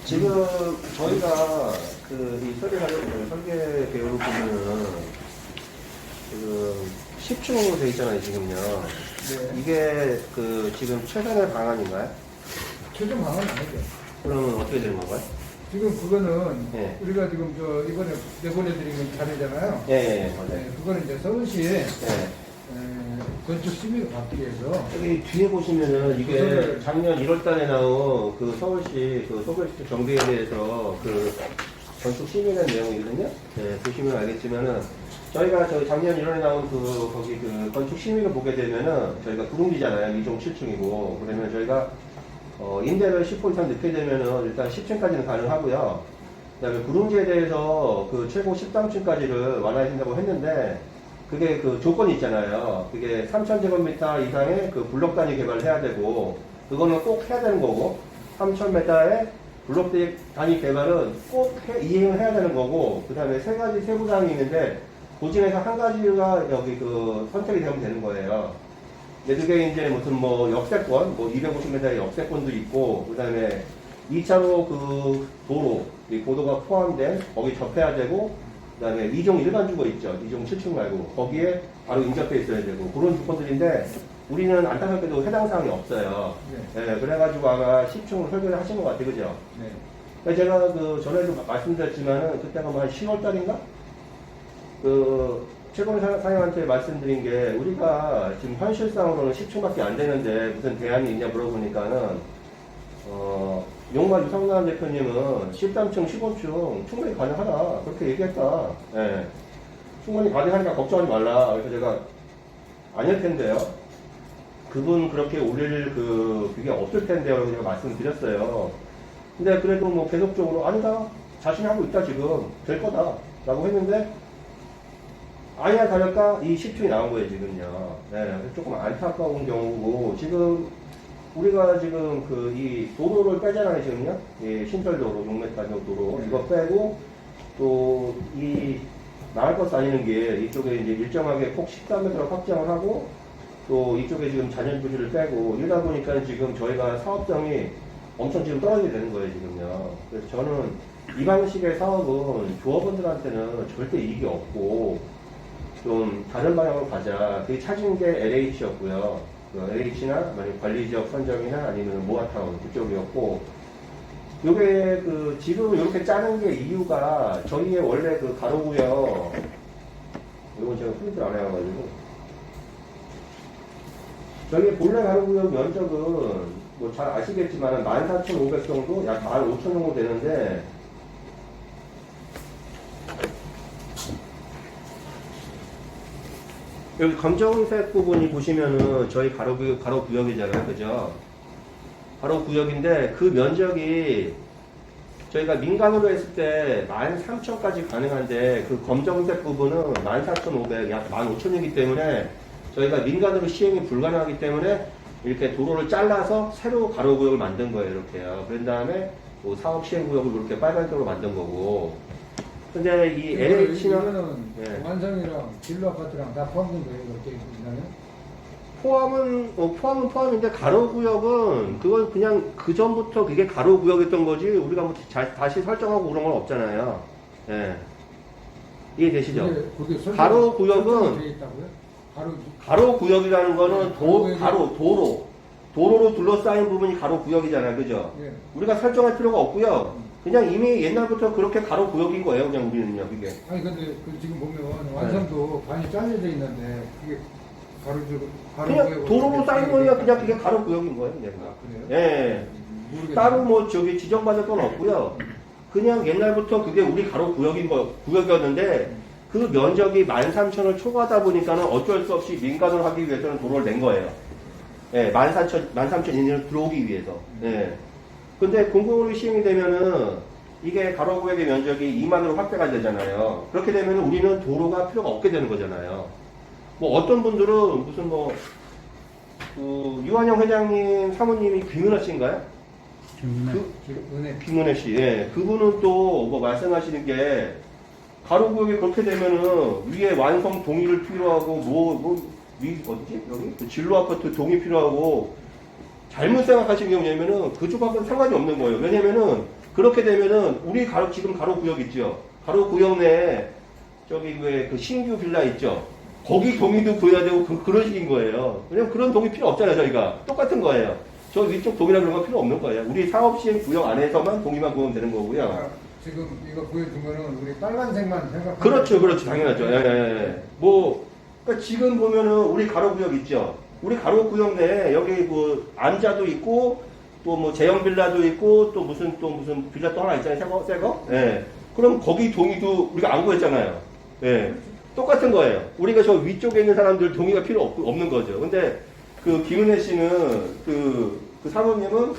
지금 저희가 이 설계 배우로 보면은 지금 10층으로 돼 있잖아요, 지금요. 네. 이게 지금 최선의 방안인가요? 최종 방안은 아니죠. 그러면 어떻게 되는 건가요? 지금 그거는 네. 우리가 지금 이번에 내보내드린 건 자료잖아요. 예, 맞아요. 네, 그거는 이제 서울시에 네. 건축 심의를 받기 위해서 여기 뒤에 보시면은 이게 작년 1월 달에 나온 서울시 소별시설 정비에 대해서 건축 심의라는 내용이거든요. 네, 보시면 알겠지만은 저희가 작년 1월에 나온 거기 건축 심의를 보게 되면은 저희가 구릉지잖아요. 2종 7층이고 그러면 저희가 임대를 10% 이상 넣게 되면은 일단 10층까지는 가능하고요. 그 다음에 구릉지에 대해서 최고 13층까지를 완화해준다고 했는데 그게 조건이 있잖아요. 그게 3,000제곱미터 이상의 블록 단위 개발을 해야 되고, 그거는 꼭 해야 되는 거고, 3,000m의 블록 단위 개발은 꼭 이행을 해야 되는 거고, 그 다음에 세 가지 세부사항이 있는데, 그 중에서 한 가지가 여기 선택이 되면 되는 거예요. 근데 그게 이제 무슨 역세권, 250m의 역세권도 있고, 그 다음에 2차로 도로, 이 고도가 포함된, 거기 접해야 되고, 그 다음에 2종 일반 주거 있죠. 2종 7층 말고. 거기에 바로 인접해 있어야 되고. 그런 조건들인데, 우리는 안타깝게도 해당 사항이 없어요. 네. 네, 그래가지고 아마 10층을 설계를 하신 것 같아요. 그죠? 네. 제가 전에도 말씀드렸지만은, 그때가 한 10월 달인가? 최근 사장한테 말씀드린 게, 우리가 지금 현실상으로는 10층밖에 안 되는데, 무슨 대안이 있냐 물어보니까는, 용마 유성남 대표님은 13층, 15층 충분히 가능하다. 그렇게 얘기했다. 예. 충분히 가능하니까 걱정하지 말라. 그래서 제가 아닐 텐데요. 그분 그렇게 올릴 그게 없을 텐데요. 제가 말씀드렸어요. 근데 그래도 계속적으로 아니다. 자신이 하고 있다 지금. 될 거다. 라고 했는데 아니야 다를까 이 10층이 나온 거예요 지금요. 네. 조금 안타까운 경우고 지금 우리가 지금 이 도로를 빼잖아요, 지금요. 이 신설도로, 6m 도로. 이거 빼고, 또, 나갈 것 다니는 게 이쪽에 이제 일정하게 폭 13m로 확장을 하고, 또 이쪽에 지금 잔연부지를 빼고, 이러다 보니까 지금 저희가 사업성이 엄청 지금 떨어지게 되는 거예요, 지금요. 그래서 저는 이 방식의 사업은 조합원들한테는 절대 이익이 없고, 좀 다른 방향으로 가자. 그게 찾은 게 LH였고요. LH나 만약 관리지역 선정이나 아니면 모아타운 그쪽이었고 요게 지금 이렇게 짜는 게 이유가 저희의 원래 가로구역 이건 제가 프린트를 안 해가지고 저희의 본래 가로구역 면적은 잘 아시겠지만 14,500 정도 약 15,000 정도 되는데 여기 검정색 부분이 보시면은 저희 가로구역이잖아요. 그죠? 가로구역인데 그 면적이 저희가 민간으로 했을 때 13,000까지 가능한데 그 검정색 부분은 14,500, 약 15,000이기 때문에 저희가 민간으로 시행이 불가능하기 때문에 이렇게 도로를 잘라서 새로 가로구역을 만든 거예요. 이렇게요. 그런 다음에 사업 시행구역을 이렇게 빨간색으로 만든 거고 근데 이 LH나 이거는 예. 완성이랑 진로 아파트랑 다 포함된 거예요, 이렇게 있나요? 포함은 포함인데 가로구역은 그건 그냥 그 전부터 그게 가로구역이었던 거지 우리가 다시 설정하고 그런 건 없잖아요. 예. 이해되시죠? 그게 가로구역은 되어 있다고요? 가로구역이라는 거는 가로구역이- 도로로 둘러싸인 부분이 가로구역이잖아요. 그죠? 예. 우리가 설정할 필요가 없고요. 그냥 이미 옛날부터 그렇게 가로구역인 거예요. 그냥 우리는요, 그게. 아니 근데 지금 보면 완성도 반이 잘려져 있는데 그게 그냥 도로로 쌓인 거니까 그냥 그게 가로구역인 거예요. 그냥. 그래요? 예. 모르겠네요. 따로 지정받을 건 없고요. 그냥 옛날부터 그게 우리 구역이었는데 그 면적이 13,000을 초과하다 보니까는 어쩔 수 없이 민간으로 하기 위해서는 도로를 낸 거예요. 예, 13,000 인원을 들어오기 위해서. 예. 근데 공공으로 시행이 되면은 이게 가로구역의 면적이 2만으로 확대가 되잖아요. 그렇게 되면 우리는 도로가 필요가 없게 되는 거잖아요. 어떤 분들은 무슨 유한영 회장님 사모님이 김은하 씨인가요? 김은혜 씨. 예. 그분은 또 말씀하시는 게 가로구역이 그렇게 되면은 위에 완성 동의를 필요하고 어디지? 여기? 진로 아파트 동의 필요하고 잘못 생각하신 게 뭐냐면은 그쪽하고는 상관이 없는 거예요. 왜냐면은 그렇게 되면은 우리 지금 가로 구역 있죠. 가로 구역 내에 저기 왜 그 신규 빌라 있죠. 거기 동의도 구해야 되고 그런 식인 거예요. 왜냐면 그런 동의 필요 없잖아요. 저희가 똑같은 거예요. 저 위쪽 동의나 그런 거 필요 없는 거예요. 우리 사업시행 구역 안에서만 동의만 구하면 되는 거고요. 아, 지금 이거 보여준 거는 우리 빨간색만 생각. 그렇죠, 그렇죠, 당연하죠. 예, 예, 예. 뭐 그러니까 지금 보면은 우리 가로 구역 있죠. 우리 가로 구역 내에 여기 뭐 안자도 있고 또 뭐 제형 빌라도 있고 또 무슨 빌라 또 하나 있잖아요. 새거. 예. 그럼 거기 동의도 우리가 안 구했잖아요. 예. 똑같은 거예요. 우리가 저 위쪽에 있는 사람들 동의가 필요 없는 거죠. 근데 그 김은혜 씨는 그 사모님은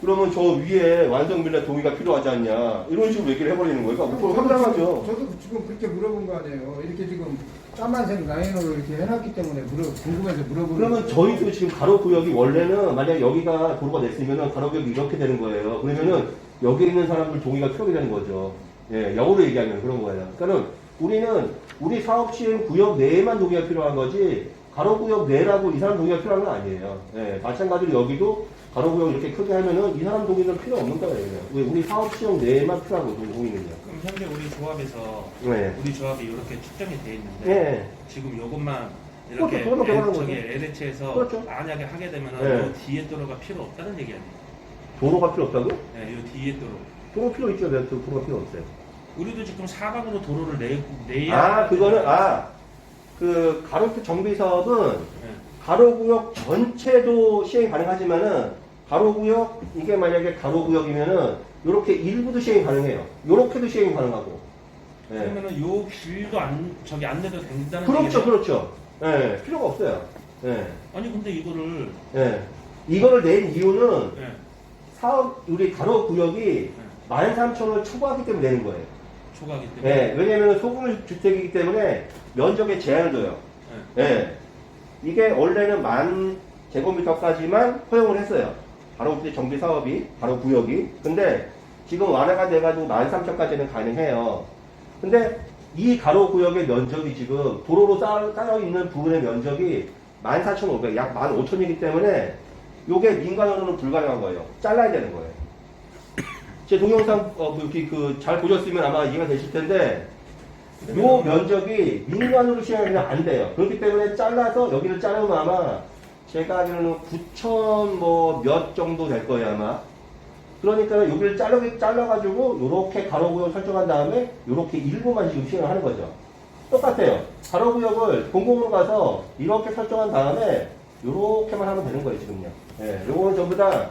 그러면 저 위에 완성 빌라 동의가 필요하지 않냐 이런 식으로 얘기를 해버리는 거예요. 그러니까 황당하죠. 저도 지금 그렇게 물어본 거 아니에요. 이렇게 지금 까만색 라인으로 이렇게 해놨기 때문에 궁금해서 물어보는. 그러면 저희도 지금 가로 구역이 원래는 만약 여기가 도로가 됐으면은 가로 구역이 이렇게 되는 거예요. 그러면은 여기 있는 사람들 동의가 필요하게 되는 거죠. 예, 영어로 얘기하면 그런 거예요. 그러니까는 우리는 우리 사업 시행 구역 내에만 동의가 필요한 거지 가로 구역 내라고 이 사람 동의가 필요한 건 아니에요. 예, 마찬가지로 여기도 가로 구역 이렇게 크게 하면은 이 사람 동의는 필요 없는 거예요. 그냥. 우리 사업 시행 내에만 필요하고 동의는요. 그럼 현재 우리 조합에서 네. 우리 조합이 이렇게 측정이 돼 있는데 네. 지금 요것만 이렇게 그렇죠. 그거만 개발한 저기 거죠. LH에서 그렇죠. 만약에 하게 되면은 네. 요 뒤에 도로가 필요 없다는 얘기 아니에요? 도로가 필요 없다고? 네, 요 뒤에 도로. 도로 필요 있죠. 왜 도로가 필요 없어요? 우리도 지금 사각으로 도로를 내야. 아, 그거는 그 가로수 정비 사업은 네. 가로구역 전체도 시행 가능하지만은 가로구역 이게 만약에 가로구역이면은 이렇게 일부도 시행 가능해요. 이렇게도 시행 가능하고. 예. 그러면은 요 길도 저기 안 내도 된다는 그렇죠, 얘기네. 그렇죠. 예, 필요가 없어요. 예, 아니 근데 이거를 예. 이거를 낸 이유는 네. 사업 우리 가로구역이 13,000원을 초과하기 때문에 내는 거예요. 초과하기 때문에. 예, 왜냐면 소규모 주택이기 때문에 면적에 제한을 둬요. 네. 예. 이게 원래는 10,000제곱미터까지만 허용을 했어요. 바로 그때 정비 사업이, 바로 구역이. 근데 지금 완화가 돼가지고 13,000까지는 가능해요. 근데 이 가로 구역의 면적이 지금 도로로 쌓여 있는 부분의 면적이 14,500, 약 15,000이기 때문에 요게 민간으로는 불가능한 거예요. 잘라야 되는 거예요. 제 동영상 잘 보셨으면 아마 이해가 되실 텐데 요 면적이 민간으로 시행하면 안 돼요. 그렇기 때문에 잘라서 여기를 자르면 아마 제가 알기로는 9,000 뭐 몇 정도 될 거예요 아마. 그러니까 여기를 잘라가지고 요렇게 가로구역 설정한 다음에 요렇게 일부만 지금 시행을 하는 거죠. 똑같아요. 가로구역을 공공으로 가서 이렇게 설정한 다음에 요렇게만 하면 되는 거예요 지금요. 예, 요거는 전부 다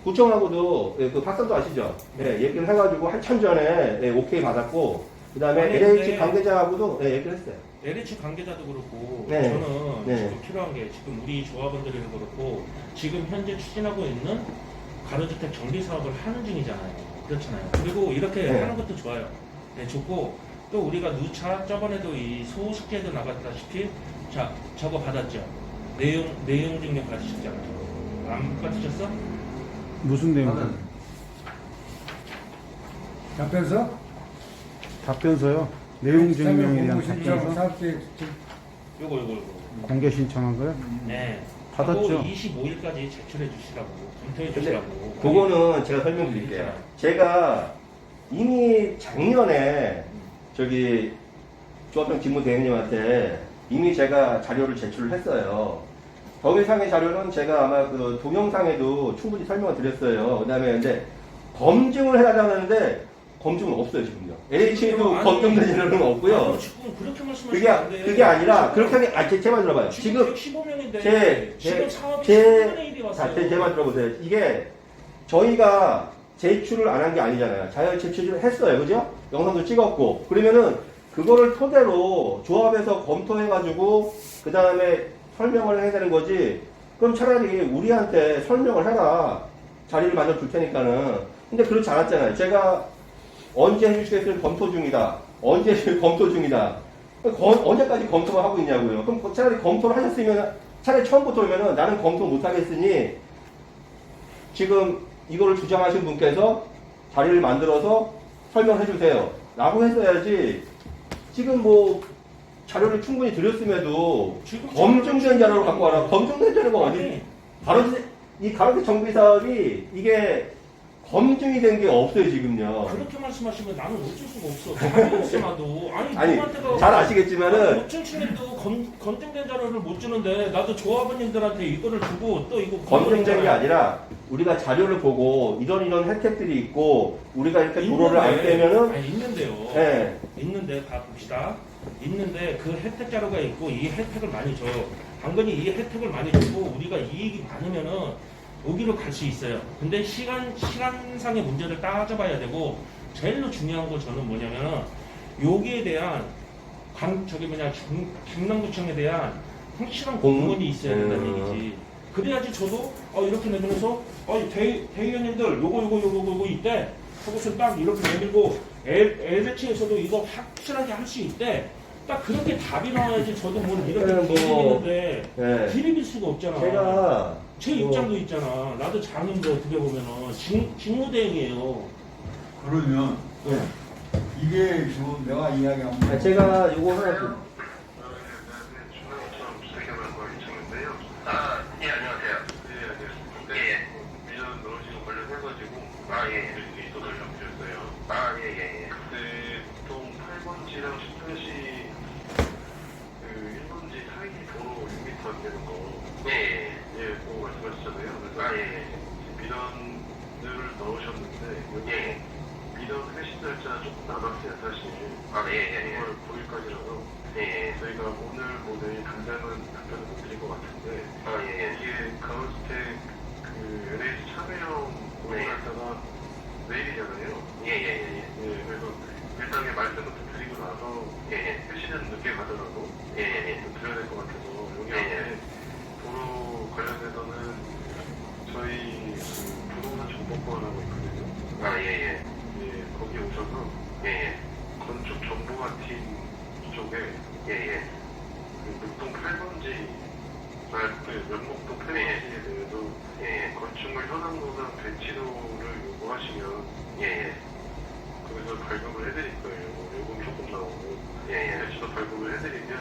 구청하고도 그 박사도 아시죠? 예, 얘기를 해가지고 한참 전에 오케이 받았고 그 다음에 아니, LH 근데 관계자하고도 얘기를 했어요. LH 관계자도 그렇고 네. 저는 네. 지금 필요한 게 지금 우리 조합원들이도 그렇고 지금 현재 추진하고 있는 가로주택 정비 사업을 하는 중이잖아요. 그렇잖아요. 그리고 이렇게 네. 하는 것도 좋아요. 네, 좋고 또 우리가 누차 저번에도 이 소식제도 나갔다시피 자 저거 받았죠. 내용 증명 받으셨잖아요. 안 받으셨어? 무슨 내용? 답변서? 답변서요. 내용 증명에 대한 답변서 사업계획 요거. 공개 신청한 거요? 네. 받았죠. 25일까지 제출해 주시라고 검토해 근데 주시라고. 그거는 제가 설명드릴게요. 제가 이미 작년에 저기 조합장 직무대행님한테 이미 제가 자료를 제출을 했어요. 동영상의 자료는 제가 아마 그 동영상에도 충분히 설명을 드렸어요. 그 다음에 근데 검증을 해달라는데 검증은 없어요 지금요. LH에도 아니, 검증된 자료는 없고요. 아니, 지금 그렇게 말씀하시면 안 돼. 그게 아니라 그렇게 하게 제 말 들어봐요. 지금 지금 115명인데 지금 사업이 제 10분의 1이 왔어요. 제 말 들어보세요. 이게 저희가 제출을 안 한 게 아니잖아요. 자연 제출을 했어요. 그죠? 영상도 찍었고. 그러면은 그거를 토대로 조합에서 검토해가지고 그 다음에 설명을 해야 되는 거지. 그럼 차라리 우리한테 설명을 해라. 자리를 마저 줄 테니까는. 근데 그렇지 않았잖아요. 제가 언제 해주시겠어요? 검토 중이다. 언제 검토 중이다. 언제까지 검토만 하고 있냐고요. 그럼 차라리 검토를 하셨으면, 차라리 처음부터 오면은 나는 검토 못 하겠으니 지금 이거를 주장하신 분께서 자리를 만들어서 설명해 주세요. 라고 했어야지. 지금 뭐 자료를 충분히 드렸음에도 지금 검증된 자료를 갖고 와라. 검증된 자료가 어디? 아니, 이 가로세 정비 사업이 이게 검증이 된 게 없어요 지금요. 그렇게 말씀하시면 나는 어쩔 수가 없어. 답이 없어 나도. 아니 누구한테가 잘 아시겠지만은 5층층에도 검증된 자료를 못 주는데 나도 조합원님들한테 이거를 주고 또 이거 검증된 게 아니라 우리가 자료를 보고 이런 혜택들이 있고 우리가 이렇게 도로를 안 빼면은 아니, 있는데요. 예. 있는데 봅시다. 있는데 그 혜택 자료가 있고 이 혜택을 많이 줘요. 당근이 이 혜택을 많이 주고 우리가 이익이 많으면은 여기로 갈 수 있어요. 근데 시간상의 문제를 따져봐야 되고 제일로 중요한 거 저는 뭐냐면은 여기에 대한 경남구청에 대한 확실한 공문이 있어야 된다는 얘기지. 그래야지 저도 이렇게 내면서 대의원님들 요거 있대. 그것을 딱 이렇게 내밀고 LH에서도 이거 확실하게 할 수 있대. 딱 그렇게 답이 나와야지 저도 뭐 이렇게 기립이는데 예. 기립일 수가 없잖아. 제가 제 입장도 있잖아. 나도 장인데 어떻게 보면은 직무대행이에요. 그러면 네. 이게 지금 내가 이야기한 거 제가 요거 하나 좀 예, 안녕하세요. 네, 알겠습니다. 예. 미전 넣으시고 관련해가지고, 이소를 좀 드렸어요. 예. 그때 보통 8번지랑 18시, 1번지 사이 도로 6m 안 되는 거. 예, 그거 말씀하셨잖아요. 그래서 미전을 넣으셨는데, 여기 미전 회신 날짜 조금 남았어요, 사실. 9월 9일까지라서. 저희가 오늘 내일 당장은 답변을 못 드릴 것 같은데 이게 가로스텍 LH 참여형 공부하다가 내일이잖아요. 그래서 일단에 말씀부터 드리고 나서 회신은 늦게 가더라도 드려야 될 것 같아서 여기 앞에 도로 관련해서는 저희 부동산 정보과라고 있거든요. 거기 오셔서 건축 정보과팀 쪽에 목동 8번지 면목동 8번지에 대해서 건축물 현황도상 배치도를 요구하시면 거기서 발급을 해드릴 거예요. 요금 조금 나오고 배치도 발급을 해드리면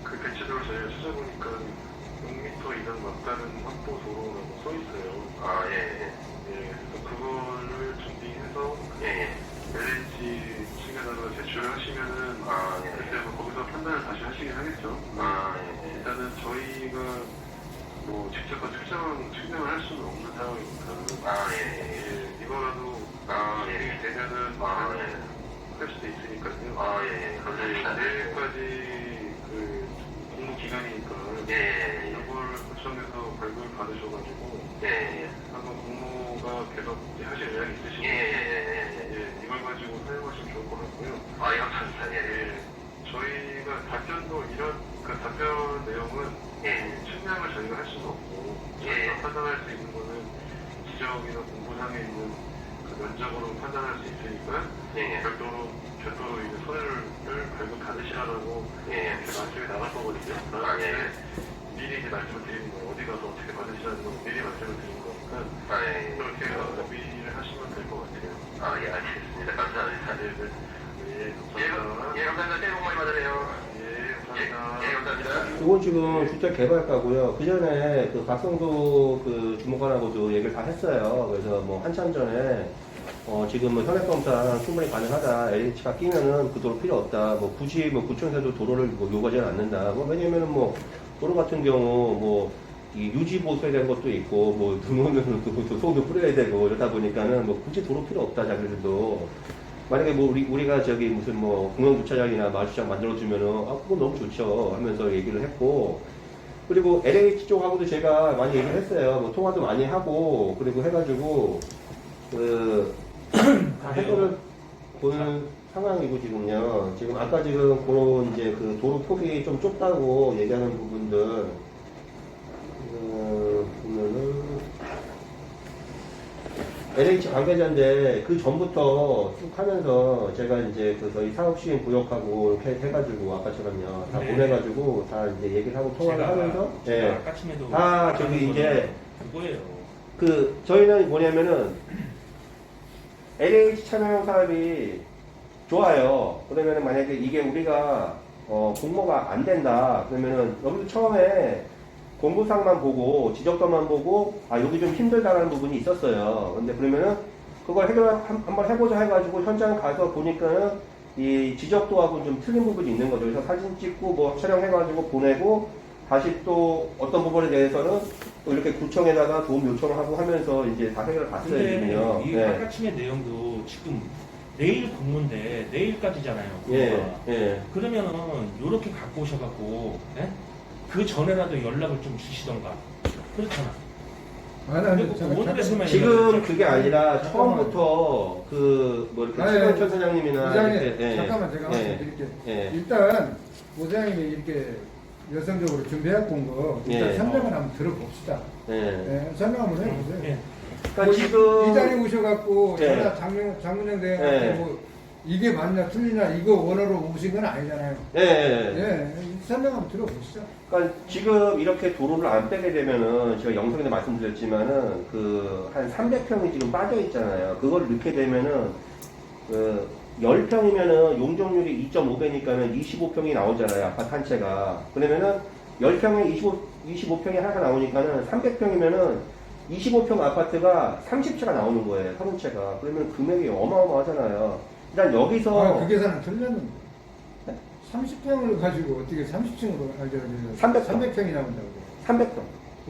그 배치도를 저희가 찾아보니까 6m 이상 막다른 확보 도로라고 써있어요. 그래서 그거를 준비해서 LH 측에다가 제출을 하시면은 그때 거기서 판단을 다시 하시긴 하겠죠. 일단은 저희가 뭐 직접 측정을 할 수는 없는 상황이니까 이거라도 진행이 되면은 할 수도 있으니까요. 내일까지 그 공무 기간이니까 이걸 구청에서 발급을 받으셔가지고 한번 공무가 계속 하실 의향이 있으시면 이걸 가지고 사용하시면 좋을 것 같고요. 감사합니다. 저희가 답변도 그 답변 내용은 측량을 저희가 할 수는 없고 저희가 판단할 수 있는 거는 지적이나 공부상에 있는 그 면적으로 판단할 수 있으니까 별도로 이제 손해를 발급 받으시라고 이렇게 말씀이 나갈 거거든요. 미리 이제 말씀을 드리는 거예요. 어디 가서 어떻게 받으시라는 거 미리 말씀을 드리는 거니까 그렇게 해서 준비를 하시면 될 것 같아요. 알겠습니다. 감사합니다. 감사합니다. 감사합니다. 새해 복 많이 받으세요. 감사합니다. 이건 지금 주택 개발가고요. 그 전에 그 박성도 그 주무관하고도 얘기를 다 했어요. 그래서 뭐 한참 전에 지금 뭐 현액검사 충분히 가능하다. LH가 끼면은 그 도로 필요 없다. 뭐 굳이 뭐 구청에서도 도로를 뭐 요구하지는 않는다. 뭐 왜냐면은 뭐 도로 같은 경우 뭐 이 유지 보수해야 되는 것도 있고 뭐 등호는 또 소도 뿌려야 되고 이러다 보니까는 뭐 굳이 도로 필요 없다. 자기들도 만약에 뭐 우리가 저기 무슨 뭐 공영주차장이나 마주차장 만들어주면은 그건 너무 좋죠 하면서 얘기를 했고, 그리고 LH 쪽하고도 제가 많이 얘기를 했어요. 뭐 통화도 많이 하고 그리고 해가지고 다 해결을 보는 상황이고 지금요. 지금 아까 지금 그런 이제 그 도로 폭이 좀 좁다고 얘기하는 부분들 보면은 LH 관계자인데 그 전부터 쭉 하면서 제가 이제 그 저희 사업시행 구역하고 이렇게 해가지고 아까처럼요 다 보내가지고 다 이제 얘기를 하고 통화를 하면서 아까쯤에도 다 저기 이제 그거예요. 그 저희는 뭐냐면은 LH 참여형 사업이 좋아요. 그러면은 만약에 이게 우리가 공모가 안 된다 그러면은 여기도 처음에 공구상만 보고 지적도만 보고 아 여기 좀 힘들다라는 부분이 있었어요. 근데 그러면은 그걸 한번 해보자 해가지고 현장 가서 보니까는 이 지적도하고 좀 틀린 부분이 있는 거죠. 그래서 사진 찍고 뭐 촬영해가지고 보내고 다시 또 어떤 부분에 대해서는 또 이렇게 구청에다가 도움 요청을 하고 하면서 이제 다 해결을 봤어요. 근데 지금요. 이 예. 하가침의 내용도 지금 내일 공문인데 내일까지잖아요. 예. 공무가. 예. 그러면은 요렇게 갖고 오셔갖고 예? 그 전에라도 연락을 좀 주시던가 그렇잖아. 아니, 그리고 오늘에서만 지금 그게 아니라 처음부터 그 뭐 이렇게 아니, 최건철 사장님이나 부장님, 이렇게 예. 잠깐만 제가 예. 말씀드릴게요. 예. 일단 부장님이 이렇게 여성적으로 준비해갖고 온 거 일단 예. 설명을 한번 들어봅시다. 예. 예, 설명 한번 해보세요. 예. 그러니까 지금 이 자리에 오셔갖고 예. 전화 장문영 대행한테 예. 뭐 이게 맞냐 틀리냐 이거 원어로 오신 건 아니잖아요. 예. 예, 설명 한번 들어보시죠. 그러니까 지금 이렇게 도로를 안 빼게 되면은 제가 영상에도 말씀드렸지만은 그 한 300평이 지금 빠져 있잖아요. 그걸 넣게 되면은 그 10평이면은 용적률이 2.5배니까는 25평이 나오잖아요. 아파트 한 채가. 그러면은 10평에 25평이 하나 나오니까는 300평이면은 25평 아파트가 30채가 나오는 거예요. 30채가. 그러면 금액이 어마어마하잖아요. 일단 여기서 그 계산은 틀렸는데 30평을 가지고 어떻게 30층으로 300평이 나온다고 300평.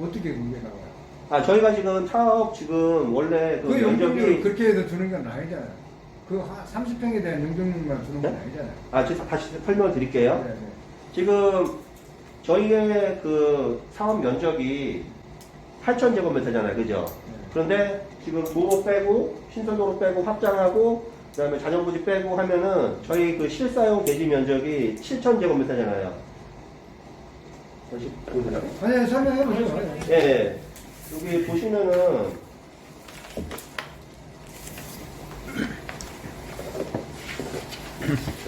어떻게 그게 나와요? 아, 저희가 지금 사업 지금 원래 그 그 용적률 면적이 그렇게 해서 주는 건 아니잖아요. 그 30평에 대한 용적률만 주는 건 네? 아니잖아요. 아, 제가 다시 설명을 드릴게요. 네, 네. 지금 저희의 그 사업 면적이 8,000제곱미터잖아요. 그죠? 네. 그런데 지금 도로 빼고 신선도로 빼고 확장하고 그다음에 자전거지 빼고 하면은 저희 그 실사용 대지 면적이 7,000제곱미터잖아요. 다시 보여드려요? 아니 설명해보세요. 예, 예. 여기 보시면은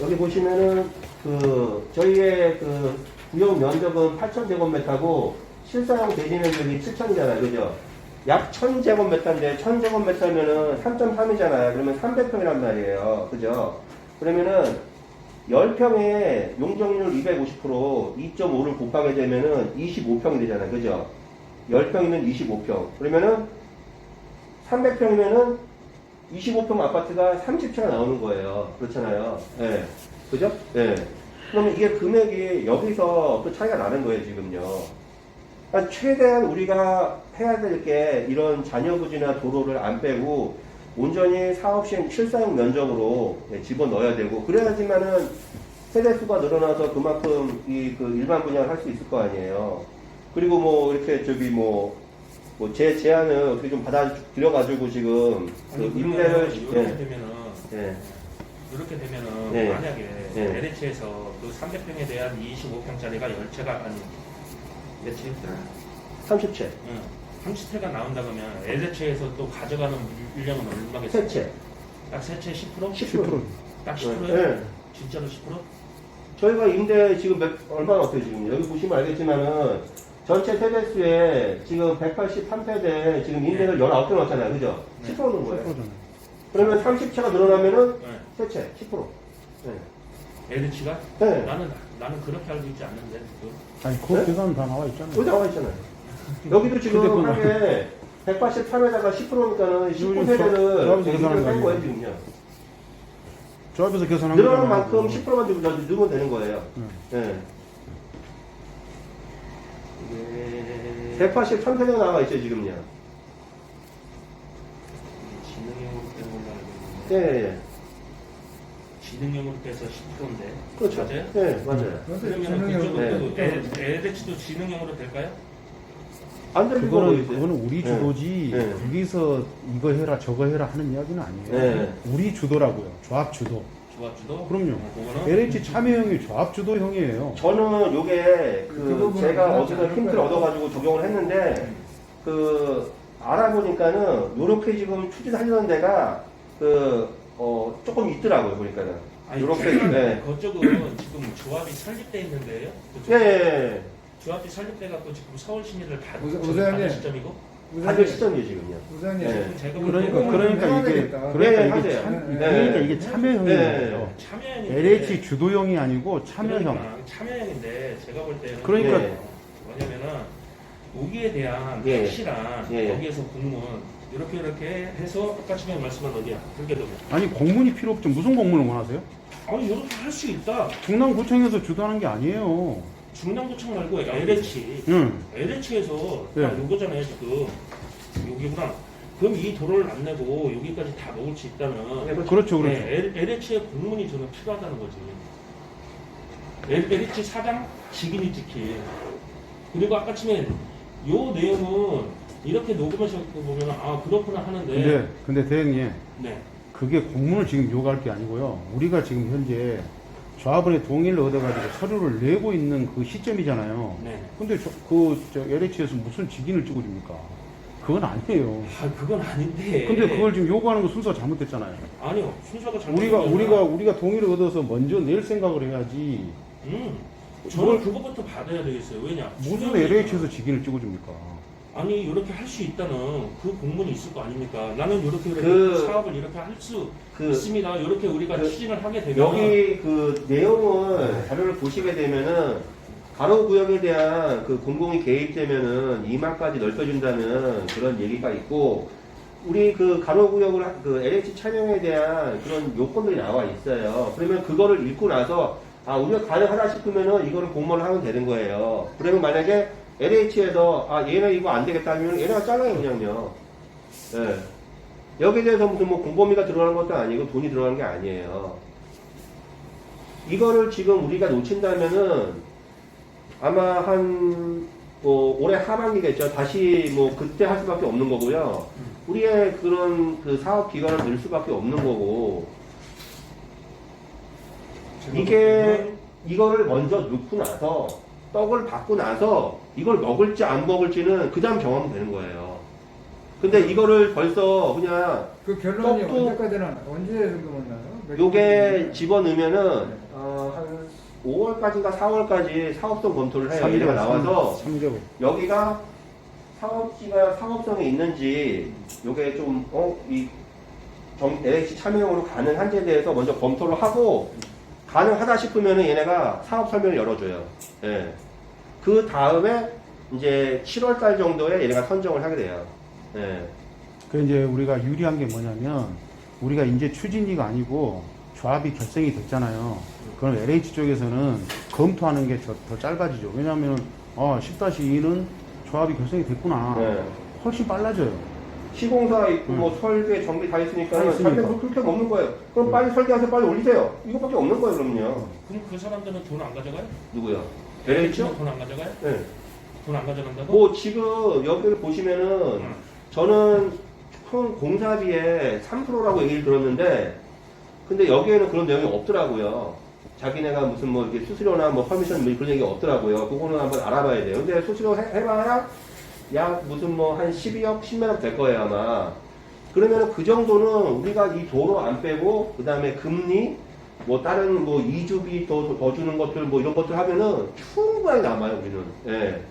여기 보시면은 그 저희의 그 구역 면적은 8,000제곱미터고 실사용 대지 면적이 7,000이잖아요. 그죠? 약 1,000제곱미터인데 1,000제곱미터면은 3.3이잖아요. 그러면 300평이란 말이에요. 그죠? 그러면은 10평에 용적률 250% 2.5를 곱하게 되면은 25평이 되잖아요. 그죠? 10평이면 25평. 그러면은 300평이면은 25평 아파트가 30채가 나오는 거예요. 그렇잖아요. 예. 그죠? 예. 그러면 이게 금액이 여기서 또 차이가 나는 거예요, 지금요. 그러니까 최대한 우리가 해야 될 게 이런 잔여부지나 도로를 안 빼고 온전히 사업시행 실사용 면적으로 집어넣어야 되고 그래야지만은 세대수가 늘어나서 그만큼 이 그 일반 분양을 할 수 있을 거 아니에요. 그리고 뭐 이렇게 저기 제 제안을 어떻게 좀 받아들여가지고 지금 그 임대를 이렇게 되면은 예. 이렇게 되면은 네. 만약에 네. LH에서 그 300평에 대한 25평짜리가 10채가 아니 몇 채? 30채, 응. 30채가 나온다 그러면 LH에서 또 가져가는 물량은 얼마겠어요? 3채, 딱 3채 10%? 10%. 딱 10%요? 네. 진짜로 10%? 저희가 임대 지금 얼마나 어때요 지금? 여기 보시면 알겠지만은 전체 세대수에 지금 183세대 지금 임대를 19개 넣었잖아요. 그죠? 네. 10% 넣은 거예요. 10%잖아요. 그러면 30채가 늘어나면은 네. 3채, 10%. 네. LH가? 네. 나는 그렇게 알고 있지 않는데. 아니, 그 네? 계산 다 나와 있잖아요. 여기 나와 있잖아요. 여기도 지금 휴대폰 하게 183에다가 10%니까는 19세대를 조합에서 계산한 뺀 거예요. 거예요, 지금요. 조합에서 계산한 늘어난 거잖아요. 만큼 10%만 주고 넣으면 되는 거예요. 네. 183세대가 나와 있죠, 지금요. 지능형으로 뺀 걸로 알고 있는데. 예, 예. 지능형으로 빼서 10%인데. 그렇죠. 맞아요? 네, 맞아요. 그러면 네. 그쪽도 LH도 지능형으로 될까요? 안 되는 거 그거는 보이세요? 우리 네. 주도지 네. 거기서 이거 해라 저거 해라 하는 이야기는 아니에요. 네. 우리 주도라고요. 조합 주도. 조합주도? 그럼요. 그거는 LH 참여형이 조합 주도형이에요. 저는 요게 그 그 부분은 제가 그렇지 어디서 않을 힌트를 거예요. 얻어가지고 적용을 했는데 그 알아보니까는 요렇게 지금 추진하려는 데가 조금 있더라고요 보니까는 요렇게 네. 그쪽은 지금 조합이 설립돼 있는데요? 그쪽? 예, 예, 조합이 설립돼 갖고 지금 서울 시민을 우선님. 받는 시점이고 예. 가격 시점이에요 지금요. 부장님, 네. 지금 제가 그러니까 해야 이게 되겠다. 그러니까 네, 이게 하세요. 그러니까 이게 네. 참여형인 네. 거예요. 참여형인데 LH 주도형이 아니고 참여형. 참여형인데 제가 볼 때는 그러니까 네. 뭐냐면은 여기에 대한 예. 확실한 예. 거기에서 공문 이렇게 해서 아까 처음에 말씀한 어디야? 그렇게 아니 공문이 필요 없죠. 무슨 공문을 원하세요? 아니 이렇게 할 수 있다. 중랑구청에서 주도하는 게 아니에요. 중랑구청 말고 LH 응. LH에서 네. 요거잖아요 지금 여기구나. 그럼 이 도로를 안 내고 여기까지 다 먹을 수 있다는 그렇죠, 그렇죠. 네, LH의 공문이 저는 필요하다는 거지. LH 사장 직인이 지킬. 그리고 아까 처음에 요 내용은 이렇게 녹음해서 보면 아 그렇구나 하는데 근데 대행님, 네. 그게 공문을 지금 요구할 게 아니고요. 우리가 지금 현재 조합원의 동의를 얻어가지고 서류를 내고 있는 그 시점이잖아요. 네. 근데 LH에서 무슨 직인을 찍어줍니까? 그건 아니에요. 아 그건 아닌데. 근데 그걸 지금 요구하는 거 순서가 잘못됐잖아요. 아니요 순서가 잘못된 우리가 동의를 얻어서 먼저 낼 생각을 해야지. 저는 그것부터 받아야 되겠어요. 왜냐? 무슨 수령이 LH에서 직인을 찍어줍니까? 아니 이렇게 할 수 있다는 그 공문이 있을 거 아닙니까? 나는 이렇게 사업을 이렇게 할 수 있습니다. 이렇게 우리가 추진을 하게 되면 여기 그 내용을 자료를 보시게 되면은 가로 구역에 대한 그 공공이 개입되면은 이마까지 넓혀준다는 그런 얘기가 있고 우리 그 가로 구역을 그 LH 차량에 대한 그런 요건들이 나와 있어요. 그러면 그거를 읽고 나서 아 우리가 가능하다 싶으면은 이거를 공모를 하면 되는 거예요. 그러면 만약에 LH에서 아 얘네 이거 안 되겠다 하면 얘네가 잘라요 그냥요. 예. 여기에 대해서 무슨 뭐 공범위가 들어가는 것도 아니고 돈이 들어가는 게 아니에요. 이거를 지금 우리가 놓친다면은 아마 뭐 올해 하반기겠죠. 다시 뭐 그때 할 수밖에 없는 거고요. 우리의 그런 그 사업 기간을 늘 수밖에 없는 거고 이거를 먼저 넣고 나서 떡을 받고 나서 이걸 먹을지 안 먹을지는 그 다음 경험이 되는 거예요. 근데 이거를 벌써 그냥 그 결론이 떡도- 언제까지나 언제 정도 만나요? 요게 집어넣으면은 한 5월까지인가 4월까지 사업성 검토를 해요. 얘가 나와서 3개월. 여기가 사업지가 사업성이 있는지 요게 좀 LH 참여용으로 가능한지에 대해서 먼저 검토를 하고 가능하다 싶으면은 얘네가 사업 설명을 열어줘요. 예. 그 다음에 이제 7월 달 정도에 얘네가 선정을 하게 돼요. 예. 그 이제 우리가 유리한 게 뭐냐면 우리가 이제 추진위가 아니고 조합이 결성이 됐잖아요. 그럼 LH 쪽에서는 검토하는 게 더 짧아지죠. 왜냐하면 10-2는 조합이 결성이 됐구나. 예. 훨씬 빨라져요. 시공사 있고 뭐 설계 정비 다 있으니까 다 있으니까. 자기가 그렇게 없는 거예요. 그럼 빨리 설계하세요. 빨리 올리세요. 이것밖에 없는 거예요. 그럼요. 그럼 그 사람들은 돈 안 가져가요? 누구요? LH요? 돈 안 가져가요? 네. 돈 안 가져간다고? 뭐 지금 여기를 보시면은 저는 총 공사비의 3%라고 얘기를 들었는데 근데 여기에는 그런 내용이 없더라고요. 자기네가 무슨 뭐 이렇게 수수료나 뭐 퍼미션 뭐 그런 얘기 없더라고요. 그거는 한번 알아봐야 돼요. 근데 수수료 해봐야 약 무슨 뭐 한 12억, 10만원 될 거예요 아마. 그러면 그 정도는 우리가 이 도로 안 빼고 그 다음에 금리 뭐 다른 뭐 이주비 더 주는 것들 뭐 이런 것들 하면은 충분히 남아요 우리는. 예.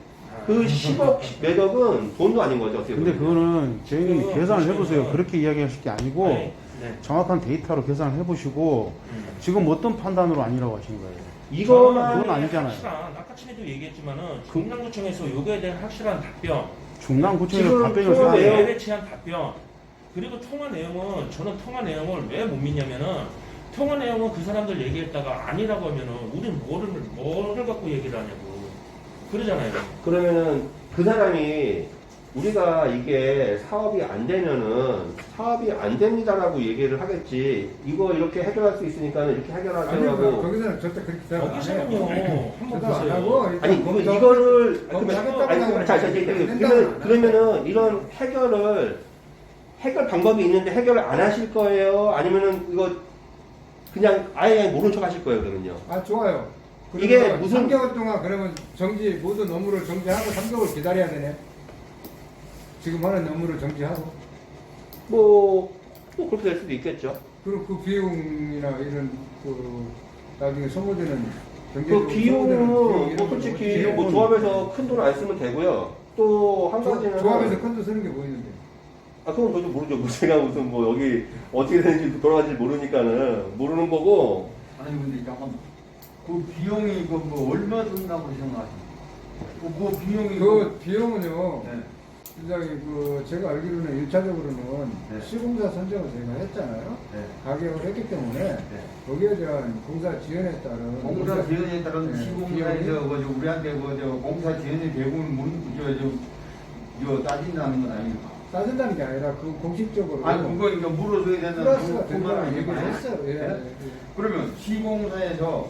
그 10억 매덕은 돈도 아닌 거죠. 어떻게 근데 보면. 그거는 저희는 그거 계산을 보시면은- 해보세요. 그렇게 이야기하실 게 아니고 네. 네. 정확한 데이터로 계산을 해보시고 지금 어떤 판단으로 아니라고 하시는 거예요? 이거만 그건 아니잖아요. 확실한, 아까 전에도 얘기했지만은 중랑구청에서 요거에 대한 확실한 답변, 중랑구청에서 지금 답변을 통화 써야 내용- 돼요. LH한 답변, 그리고 통화 내용은 저는 통화 내용을 왜 못 믿냐면은 통화 내용은 그 사람들 얘기했다가 아니라고 하면은 우린 뭐를 갖고 얘기를 하냐고 그러잖아요. 그러면은 그 사람이 우리가 이게 사업이 안 되면은 사업이 안 됩니다라고 얘기를 하겠지. 이거 이렇게 해결할 수 있으니까 이렇게 해결하자고 아니 하고. 거기서는 절대 그렇게 생각 안 거기서는요 해요. 한번 저도 안 보세요. 하고 아니 일단 이거를 검토하겠다고 그러면 자, 하면 그러면은 이런 해결 방법이 있는데 해결을 안 하실 거예요? 아니면은 이거 그냥 아예 모른 척 하실 거예요, 그러면요? 아 좋아요. 이게 그러면 무슨- 3개월 동안 그러면 모든 업무를 정지하고 3개월 기다려야 되네. 지금 하는 업무를 정지하고 뭐 그렇게 될 수도 있겠죠. 그리고 그 비용이나 이런 그 나중에 소모되는 그 비용은 뭐 솔직히 뭐 조합에서 큰 돈 안 쓰면 되고요. 또 한 가지는 조합에서 큰 돈 쓰는 게 뭐 있는데? 그건 저도 모르죠. 뭐 제가 무슨 뭐 여기 어떻게 되는지 돌아가는지 모르니까는 모르는 거고. 아니 근데 잠깐 그 비용이 이거 뭐 얼마 든다고 생각하십니까? 그 비용이 그 비용은요. 네. 굉장히 제가 알기로는 1차적으로는 네. 시공사 선정을 저희가 했잖아요. 네. 가격을 했기 때문에 네. 거기에 대한 공사 지연에 따른 공사 지원에 따른 네, 시공사에서 우리한테 공사 지원의 대부분 따진다는 건 아닙니까? 따진다는 게 아니라 그 공식적으로 아니 그거 이제 물어줘야 되는 플러스가 그건 된다고 아니고. 얘기를 했어요. 예, 네? 예. 그러면 시공사에서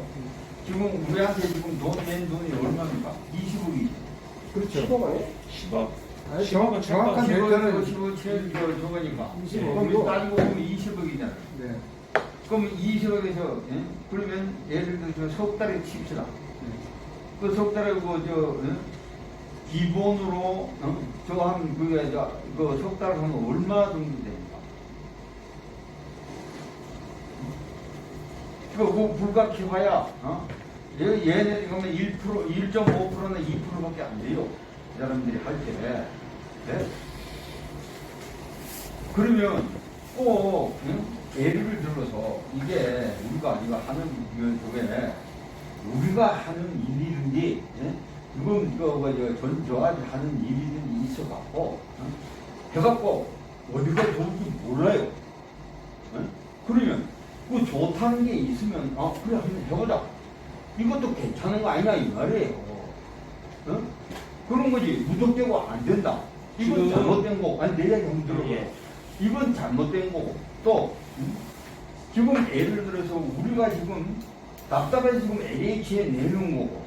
지금 우리한테 지금 낸 돈이 얼마입니까? 20억이지. 그렇죠. 10억. 아니, 10억은 정확한 잠깐. 데이터는 15억 저거니까. 20억. 그럼 따지고 보면 20억이잖아. 네. 그럼 20억에서 그러면 예를 들어서 석 달에 칩시다. 그 석 달에 기본으로 저한 그석 달 하면 얼마 정도 됩니까? 그 불가키화야. 얘네 그러면 1%, 1.5%나 2%밖에 안 돼요. 이 사람들이 할 때. 네? 그러면 꼭 예를 들어서 이게 우리가 이거 하는 쪽에 우리가 하는 일이든지 이건 전조합이 하는 일이든지 있어갖고 해갖고 어디가 좋을지 몰라요. 그러면 그 좋다는 게 있으면 그래 한번 해보자. 이것도 괜찮은 거 아니냐 이 말이에요. 그런 거지 무턱대고 안 된다. 이건 지금- 잘못된 거고 아니 내 얘기 한번 들어봐. 예. 이건 잘못된 거고 또 지금 예를 들어서 우리가 지금 답답해서 지금 LH에 내는 거고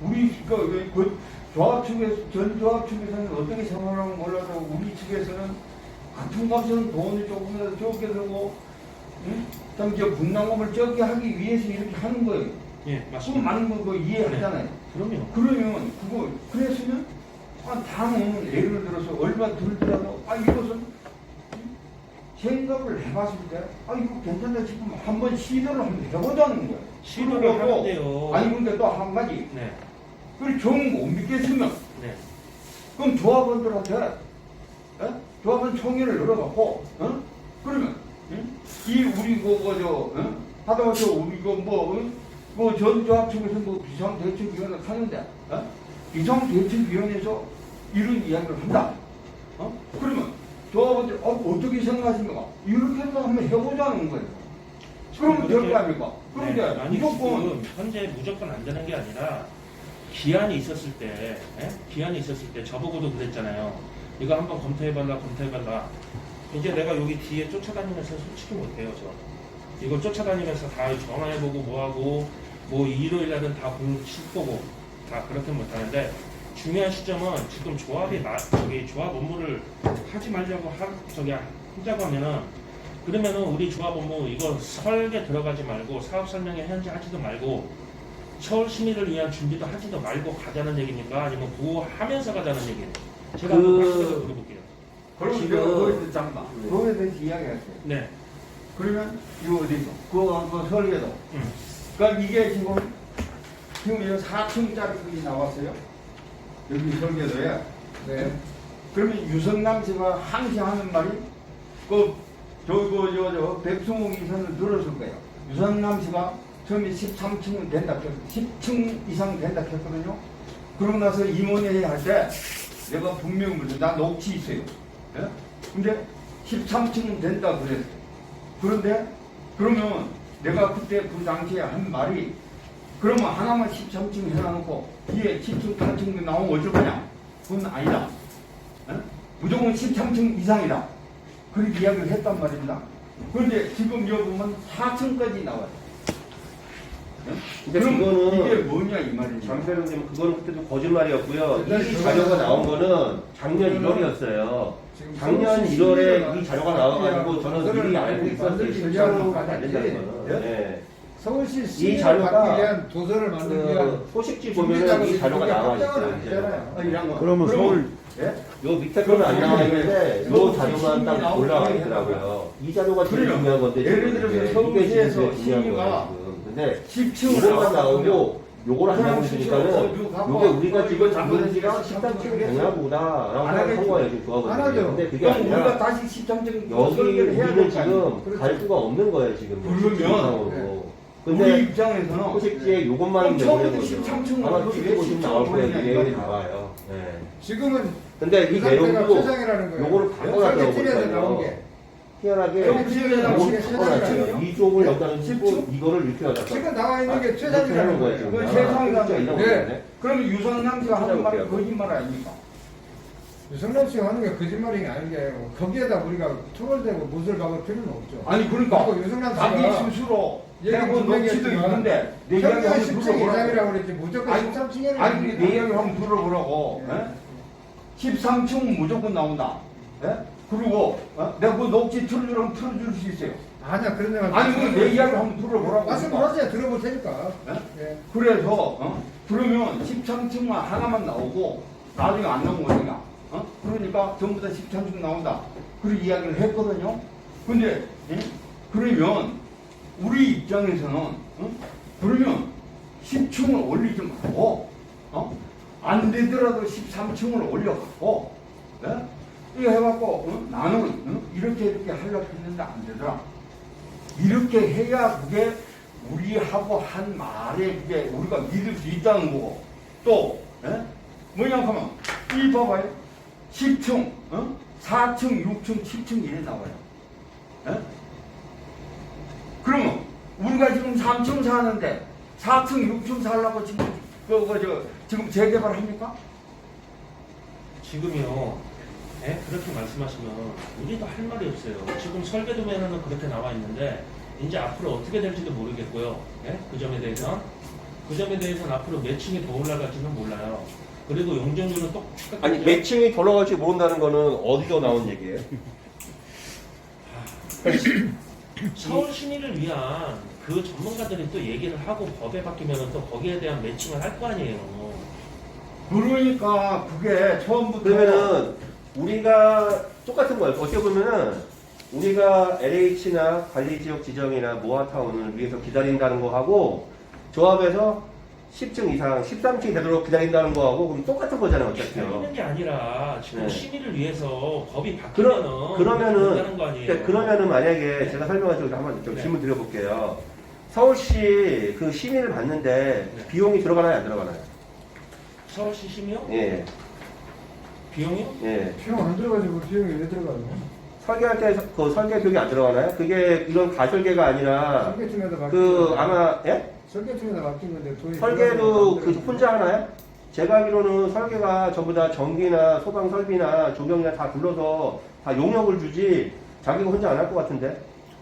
우리 그 조합 측에서 전 조합 측에서는 어떻게 생각하면 몰라도 우리 측에서는 같은 값은 돈을 조금이라도 적게 들고 참 분담금을 적게 하기 위해서 이렇게 하는 거예요. 예, 그거 맞습니다. 많은 거 이해하잖아요. 그럼요. 그러면 그거 그랬으면 다음은 예를 들어서 얼마 들더라도 이것은 생각을 해봤을 때 이거 괜찮다 싶으면 한번 시도를 한번 해보자는 거예요. 시도를 그러고 하는데요. 아니 근데 또 한 가지 네. 그걸 정 못 믿겠으면 네. 그럼 조합원들한테 조합원 총회를 열어갖고 그러면 이 우리 하다못해 우리 전 조합 측에서 비상대책위원회 하는데 비상대책위원회에서 이런 이야기를 한다. 그러면 조합원들 어떻게 생각하십니까? 이렇게 해서 한번 해보자는 거예요. 그러면 될 거 아닙니까? 그런데 아니 무조건 지금 현재 무조건 안 되는 게 아니라 기한이 있었을 때, 기한이 있었을 때 저보고도 그랬잖아요. 이거 한번 검토해봐라. 이제 내가 여기 뒤에 쫓아다니면서 솔직히 못해요, 저. 이거 쫓아다니면서 다 전화해보고 뭐하고 뭐 일요일날은 다 보고 다 그렇게 못하는데 중요한 시점은 지금 조합이 저기 조합 업무를 하지 말자고 하자고 하면은 그러면은 우리 조합 업무 이거 설계 들어가지 말고 사업 설명회 현재 하지도 말고 서울 시민을 위한 준비도 하지도 말고 가자는 얘기입니까? 아니면 그거 하면서 가자는 얘기예요? 제가 한번 물어볼게요. 그럼 지금- 내가 거기서 잠깐 거기에 대해서 이야기할게요. 네. 그러면 이거 어디서? 그거 설계도. 음. 그러니까 이게 지금 이거 4층짜리 나왔어요. 여기 설계도에. 네. 그러면 유성남 씨가 항상 하는 말이 저 백승호 이사는 들었을 거예요. 유성남 씨가 처음에 13층은 된다 했거든요. 10층 이상 된다 했거든요. 그러고 나서 임원회의 할 때 내가 분명히 물었어요. 나 녹취 있어요. 예? 근데 13층은 된다 그랬어요. 그런데 그러면 내가 그때 그 당시에 한 말이 그러면 하나만 13층 해놔놓고 뒤에 10층, 8층 나오면 어쩔 거냐? 그건 아니다. 예? 무조건 13층 이상이다. 그렇게 이야기를 했단 말입니다. 그런데 지금 여기 보면 4층까지 나와요. 예? 근데 그럼 그거는 이게 뭐냐 이 말이죠. 장배롱님 그거는 그때도 거짓말이었고요. 일단 이 그거는- 자료가 나온 거는 작년 1월이었어요. 지금 작년 서울시 1월에 시민회가 이 자료가 나와가지고 저는 만들어낸 미리 알고 있었어요. 만들기 실제로까지 안 된다는 위한 거는. 예. 서울시 이 시민을 자료가 받기 위한 도서를 만들기 위한 그 소식지 보면은 이 자료가 나와 있어요. 이제. 그러면 서울 예? 요 밑에 거는 안 나와 있는데 요 서울시 자료만 딱 시민이 올라와 나오게 있더라고요. 이 자료가 제일 그래요. 중요한 건데 예를 지금 들어서 이게 서울시에서 이게 제일 중요한 시민이 거예요. 지금. 근데 10층을 요거만 나오고 요걸 안 나오니까는 요게 우리가 지금 잠그는지가 13층 되나 보다라고 안 하겠지. 생각한 거예요 지금 안 하죠. 조합원들이. 근데 그게 그럼 우리가 아니라 다시 13층 여기 설계를 해야 우리는 될거 지금 아니에요. 그렇죠. 갈 수가 없는 거예요 지금. 그러면- 상황으로. 근데 우리 입장에서는 소식지에 요것만 처음부터 13층 아마 왜 TV 보시면 13층 나올 거예요. 보내냐, 내용이 이거야. 나와요. 네. 지금은 근데 이 그 상태가 내용도 최상이라는 거예요. 요거를 바꿔놨다고 설계집에서 나온 보니까요. 게. 희한하게 설계집에서 나온 요걸 게 바꿔놨어요. 최상이에요? 이쪽을 여기다 십 놓고 층? 이거를 이렇게 놔뒀다. 지금 나와 있는 게 이렇게 최상이라는 해놓은 거예요, 거예요. 지금. 그 최상이라는 이런 거예요. 거네. 그러면 유성남 씨가 하는 말이 찾아볼게요. 거짓말 아닙니까? 유성남 씨가 하는 게 거짓말이 아닌 게 거기에다 우리가 투덜대고 못을 박을 필요는 없죠. 아니 그러니까 그리고 유성남 자기 씨가 스스로 얘기 내가 뭐 분명히 녹취도 했지만 있는데 내 이야기 평균 한번 10층 들어보라고. 이상이라고 그랬지 무조건 아니, 13층이라고 아니 내 이야기 한번 들어보라고. 예. 예? 13층 무조건 나온다. 예? 그리고 내가 그 녹취 틀어주라면 틀어줄 수 있어요. 아니야 그런 데가 아니 그내 이야기 한번 들어보라고. 말씀하세요. 들어볼 테니까. 예? 예. 그래서 그러면 13층만 하나만 나오고 나중에 안 나온 거냐? 그러니까 전부 다 13층 나온다. 그런 이야기를 했거든요. 근데 예? 그러면 우리 입장에서는 그러면 10층을 올리지 말고 안 되더라도 13층을 올려갖고 예? 이거 해갖고 나는 이렇게 하려고 했는데 안 되더라. 이렇게 해야 그게 우리하고 한 말에 그게 우리가 믿을 수 있다는 거고 또 뭐냐 하면 이 봐봐요. 10층, 4층, 6층, 7층 이래 나와요. 예? 그러면 우리가 지금 3층 사는데 4층, 6층 살려고 지금 지금 재개발합니까? 지금요. 예? 그렇게 말씀하시면 우리도 할 말이 없어요. 지금 설계도면에는 그렇게 나와 있는데 이제 앞으로 어떻게 될지도 모르겠고요. 예? 그 점에 대해서는 앞으로 몇 층이 더 올라갈지는 몰라요. 그리고 용적률은 똑같겠죠. 아니 매칭이 돌아갈지 모른다는 거는 어디서 나온 얘기예요? 서울 시민을 위한 그 전문가들이 또 얘기를 하고 법에 바뀌면 또 거기에 대한 매칭을 할 거 아니에요. 그러니까 그게 처음부터 그러면은 우리가 똑같은 거예요. 어떻게 보면은 우리가 LH나 관리지역 지정이나 모아타운을 위해서 기다린다는 거하고 조합에서 10층 이상, 13층이 되도록 기다린다는 거하고 그럼 똑같은 거잖아요, 어차피요. 기다리는 게 아니라 지금 네. 시민을 위해서 법이 바뀌면은 그러면은 된다는 거 아니에요. 네, 그러면은 만약에 네. 제가 설명하시고 한번 좀 네. 질문 드려볼게요. 서울시 그 시민을 받는데 네. 비용이 들어가나요, 안 들어가나요? 서울시 시민요? 예, 비용이요? 예. 비용 안 들어가지고 비용이 왜 들어가요? 설계할 때 그 설계 비용이 안 들어가나요? 그게 이런 가설계가 아니라 설계팀에다 맡긴 그 건데. 아마 예? 설계팀에다 맡긴 건데 돈이 설계도 들어가면 그 안 혼자 하나요? 제가 알기로는 설계가 전부 다 전기나 소방 설비나 조경이나 다 불러서 다 용역을 주지 자기가 혼자 안 할 것 같은데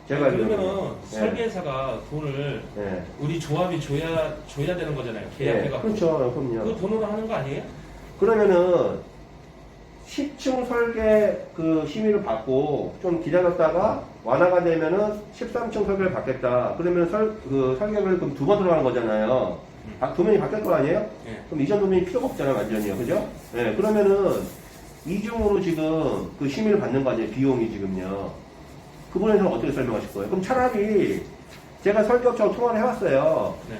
제가 알기로는. 그러면은 예. 설계사가 돈을 예. 우리 조합이 줘야 되는 거잖아요. 예, 계약해갖고. 그렇죠. 그럼요. 그 돈으로 하는 거 아니에요? 그러면은 10층 설계 그 심의를 받고 좀 기다렸다가 완화가 되면은 13층 설계를 받겠다. 그러면 설계를 그럼 두 번 들어가는 거잖아요. 도면이 바뀔 거 아니에요? 예. 그럼 이전 도면이 필요가 없잖아요, 완전히요. 그죠? 예, 그러면은 이중으로 지금 그 심의를 받는 거 아니에요, 비용이 지금요. 그 부분에서는 어떻게 설명하실 거예요? 그럼 차라리 제가 설계업체하고 통화를 해왔어요. 네.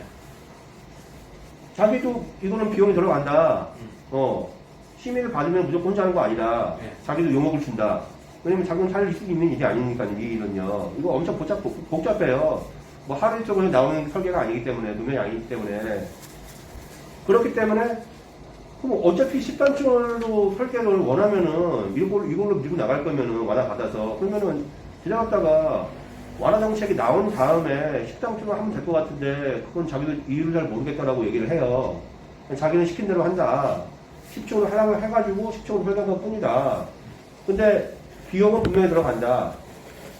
자기도 이거는 비용이 들어간다. 심의를 받으면 무조건 혼자 하는 거 아니다. 네. 자기도 용역을 준다. 왜냐면 자기는 잘 수 있는 일이 아니니까, 이 일은요. 이거 엄청 복잡해요. 뭐 하루 이틀에 나오는 설계가 아니기 때문에, 도면이 아니기 때문에. 그렇기 때문에, 그럼 어차피 13층으로 설계를 원하면은, 이걸로 밀고 나갈 거면은, 완화 받아서. 그러면은, 지나갔다가, 완화 정책이 나온 다음에 13층을 하면 될 것 같은데, 그건 자기도 이유를 잘 모르겠다라고 얘기를 해요. 자기는 시킨 대로 한다. 10층으로 하라고 해가지고 10층으로 설계한 것 뿐이다. 근데 비용은 분명히 들어간다.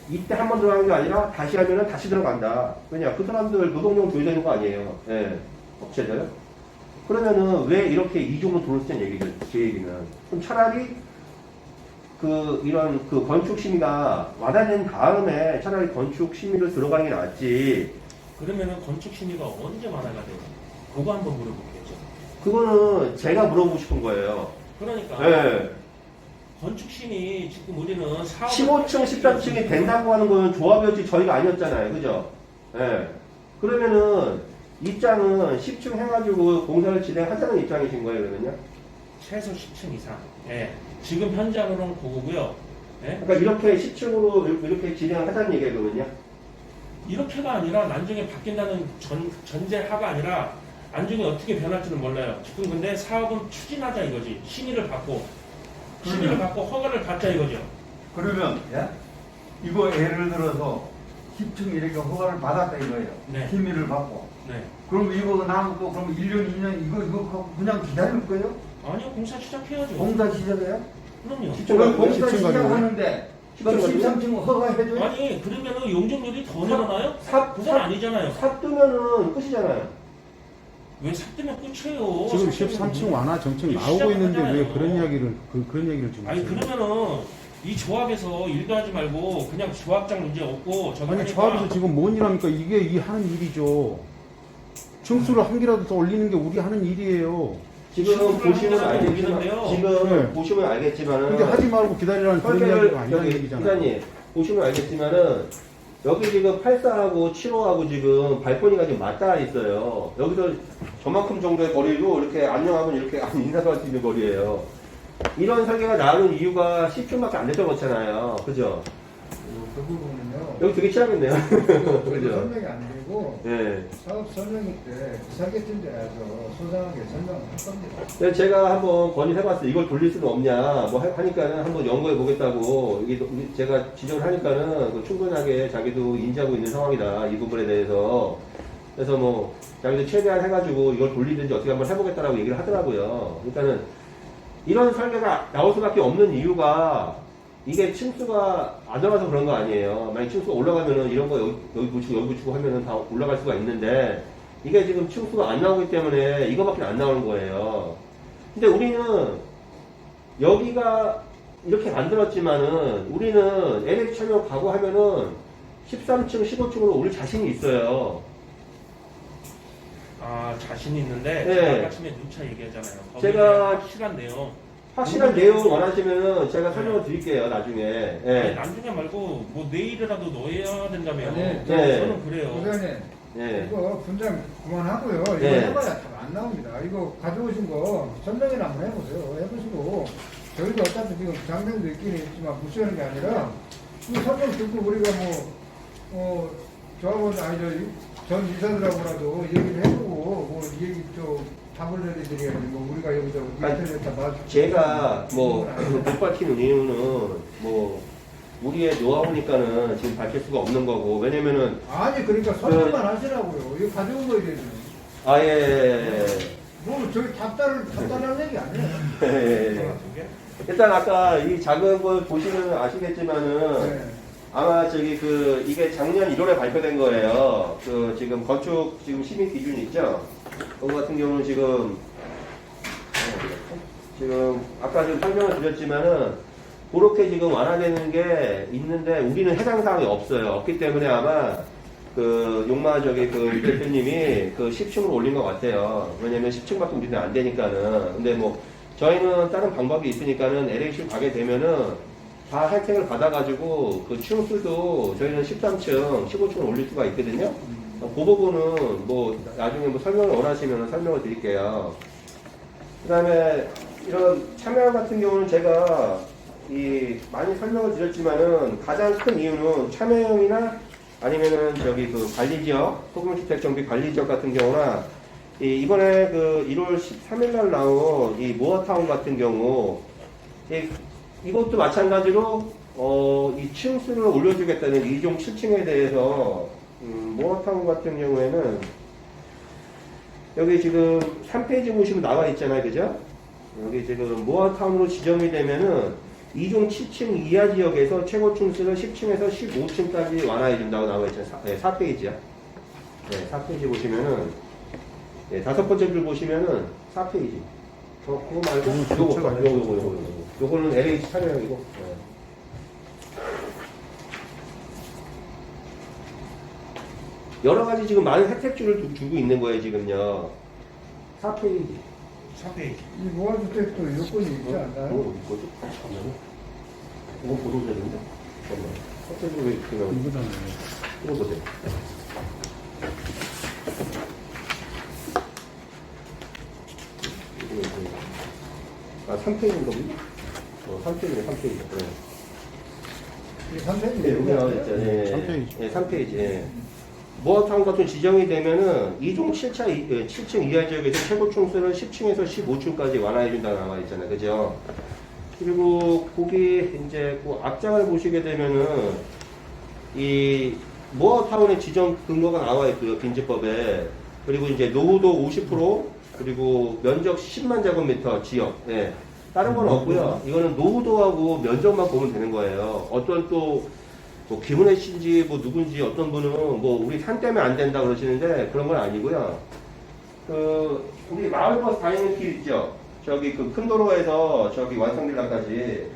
이때 한 번 들어가는 게 아니라 다시 하면은 다시 들어간다. 왜냐? 그 사람들 노동력 줘야 되는 거 아니에요. 예. 업체들. 그러면은 왜 이렇게 이중으로 돈을 쓰는 얘기죠? 제 얘기는. 그럼 차라리 이런 건축 심의가 완화된 다음에 차라리 건축 심의를 들어가는 게 낫지. 그러면은 건축 심의가 언제 완화가 돼요? 그거 한번 물어볼게요. 그거는 제가 물어보고 싶은 거예요. 그러니까 예. 건축 심의 지금 우리는 사업 15층, 13층이 된다고 하는 거는 조합이었지 저희가 아니었잖아요. 그죠? 예. 그러면은 입장은 10층 해가지고 공사를 진행하자는 입장이신 거예요, 그러면요? 최소 10층 이상. 예. 지금 현장으로는 그거고요. 예. 그러니까 이렇게 10층으로 이렇게 진행을 하자는 얘기예요, 그러면요? 이렇게가 아니라 나중에 바뀐다는 전제하가 아니라 나중에 어떻게 변할지는 몰라요. 지금 근데 사업은 추진하자 이거지. 심의를 받고 허가를 받자 이거죠. 그러면 예? 이거 예를 들어서 10층 이렇게 허가를 받았다 이거예요. 네. 심의를 받고. 네. 그럼 이거 나오고 그럼 1년, 2년 이거 그냥 기다릴 거예요? 아니요, 공사 시작해야죠. 공사 시작해요? 그럼요. 그럼 공사 10층 가지고. 시작하는데 그럼 13층 허가해줘요? 아니 그러면은 용적률이 더 늘어나요? 삽, 그건 아니잖아요. 삽 뜨면은 끝이잖아요. 왜 삭뜨면 끝이에요? 지금 삭뜨면 13층 완화 정책 이거 나오고 있는데 왜 시작하잖아요. 그런 이야기를 그런 얘기를 지금 아니 하세요? 그러면은 이 조합에서 일도 하지 말고 그냥 조합장 문제 없고 저기 아니 하니까 조합에서 지금 뭔 일합니까? 이게 이 하는 일이죠. 층수를 한 개라도 더 올리는 게 우리 하는 일이에요. 지금 시간을 보시면 하나도 알겠지만, 모르겠는데요. 지금 네. 보시면 알겠지만은. 근데 하지 말고 기다리라는 그런 설계를, 이야기가 아니라는 저기, 얘기잖아요. 기자님, 보시면 알겠지만은, 여기 지금 84하고 75하고 지금 발코니가 지금 맞닿아 있어요. 여기서 저만큼 정도의 거리로 이렇게 안녕하면 이렇게 인사도 할 수 있는 거리예요. 이런 설계가 나오는 이유가 10층밖에 안 됐던 거잖아요. 그죠? 그 부분은요. 여기 되게 취하겠네요. 그죠? 그죠? 설명이 안 되고 네. 사업 설명일 때 설계팀장에서 소상하게 설명을 할 겁니다. 그래서 제가 한번 건의해봤어요. 이걸 돌릴 수는 없냐. 뭐 하니까는 한번 연구해 보겠다고. 이게 제가 지적을 하니까는 그 충분하게 자기도 인지하고 있는 상황이다. 이 부분에 대해서. 그래서 뭐 자기도 최대한 해가지고 이걸 돌리든지 어떻게 한번 해보겠다라고 얘기를 하더라고요. 그러니까는 이런 설계가 나올 수밖에 없는 이유가 이게 층수가 안 올라가서 그런 거 아니에요. 만약 층수가 올라가면은 이런 거 여기 붙이고 여기 붙이고 하면은 다 올라갈 수가 있는데 이게 지금 층수가 안 나오기 때문에 이거밖에 안 나오는 거예요. 근데 우리는 여기가 이렇게 만들었지만은 우리는 LH 참여 가고 하면은 13층, 15층으로 올 자신이 있어요. 아 자신이 있는데 네. 아까 처음에 누차 얘기하잖아요. 거기에 제가 대한 확실한 내용. 확실한 내용 원하시면은 제가 설명을 드릴게요, 나중에. 아니, 예. 나중에 말고 뭐 내일이라도 넣어야 된다며. 아니, 네. 저는 그래요. 부장님 예. 이거 분장 그만하고요. 이거 네. 해봐야 잘 안 나옵니다. 이거 가져오신 거 설명이나 한번 해보세요. 해보시고 저희도 어차피 지금 장면도 있긴 있지만 무시하는 게 아니라 이 설명 듣고 우리가 조합원 아니 전 이사들하고라도 얘기를 해보고 뭐 얘기 좀 답을 내드려야지 뭐 우리가 여기서 아니, 인터넷에 봐 제가 뭐 못 밝히는 이유는 뭐 우리의 노하우니까는 지금 밝힐 수가 없는 거고 왜냐면은 아니 그러니까 설명만 하시라고요. 이거 가져온 거에 대해서 아예 뭐 저기 답답한 얘기 아니에요. 일단 아까 이 작은 걸 보시면 아시겠지만은 네. 아마 저기 그 이게 작년 1월에 발표된 거예요. 그 지금 건축 지금 심의 기준이 있죠. 그거 같은 경우는 지금 아까 지금 설명을 드렸지만은 그렇게 지금 완화되는 게 있는데 우리는 해당 사항이 없어요. 없기 때문에 아마 그 용마 저기 그 대표님이 그 10층으로 올린 것 같아요. 왜냐면 10층밖에 우리는 안 되니까는. 근데 뭐 저희는 다른 방법이 있으니까는 LH 가게 되면은 다 혜택을 받아가지고 그 층수도 저희는 13층, 15층을 올릴 수가 있거든요. 그 부분은 뭐 나중에 뭐 설명을 원하시면 설명을 드릴게요. 그 다음에 이런 참여 같은 경우는 제가 많이 설명을 드렸지만은 가장 큰 이유는 참여형이나 아니면은 저기 그 관리지역, 소규모주택 정비 관리지역 같은 경우나 이번에 그 1월 13일 날 나온 이 모어타운 같은 경우 이것도 마찬가지로 이 층수를 올려주겠다는 2종 7층에 대해서 모어타운 같은 경우에는 여기 지금 3페이지 보시면 나와 있잖아요, 그죠? 여기 지금 모어타운으로 지정이 되면은 2종 7층 이하 지역에서 최고 층수를 10층에서 15층까지 완화해 준다고 나와 있잖아요. 4페이지야. 네, 4페이지 보시면은 네, 5번째 줄 보시면은 4페이지. 그거 말고 요거는 LH 참여형이고. 네. 여러 가지 지금 많은 혜택줄을 주고 있는 거예요, 지금요. 4페이지. 4페이지. 이 모아주택도 요건이 있지 않나요? 뭐 어디 거지? 잠깐만요. 이거 보도자료인데? 잠깐만. 첫째 줄에 이렇게 나오고. 이거잖아요. 이거 보세요. 아, 3페이지인가 보네? 3페이지네, 3페이지. 네. 이 3페이지 네, 여기 나와 있죠. 예. 3페이지. 예, 3페이지. 예. 모아타운 같은 지정이 되면은 2종 7층 이하 지역에서 최고 층수를 10층에서 15층까지 완화해준다고 나와 있잖아요. 그죠? 그리고 거기 이제 그 앞장을 보시게 되면은 이 모아타운의 지정 근거가 나와 있고요. 빈집법에. 그리고 이제 노후도 50%, 그리고 면적 10만 제곱미터 지역. 예. 다른 건 없고요. 이거는 노후도하고 면적만 보면 되는 거예요. 어떤 또 뭐 김은혜 씨인지 뭐 누군지 어떤 분은 뭐 우리 산 때문에 안 된다 그러시는데 그런 건 아니고요. 그 우리 마을버스 다니는 길 있죠. 저기 그 큰 도로에서 저기 완성빌라까지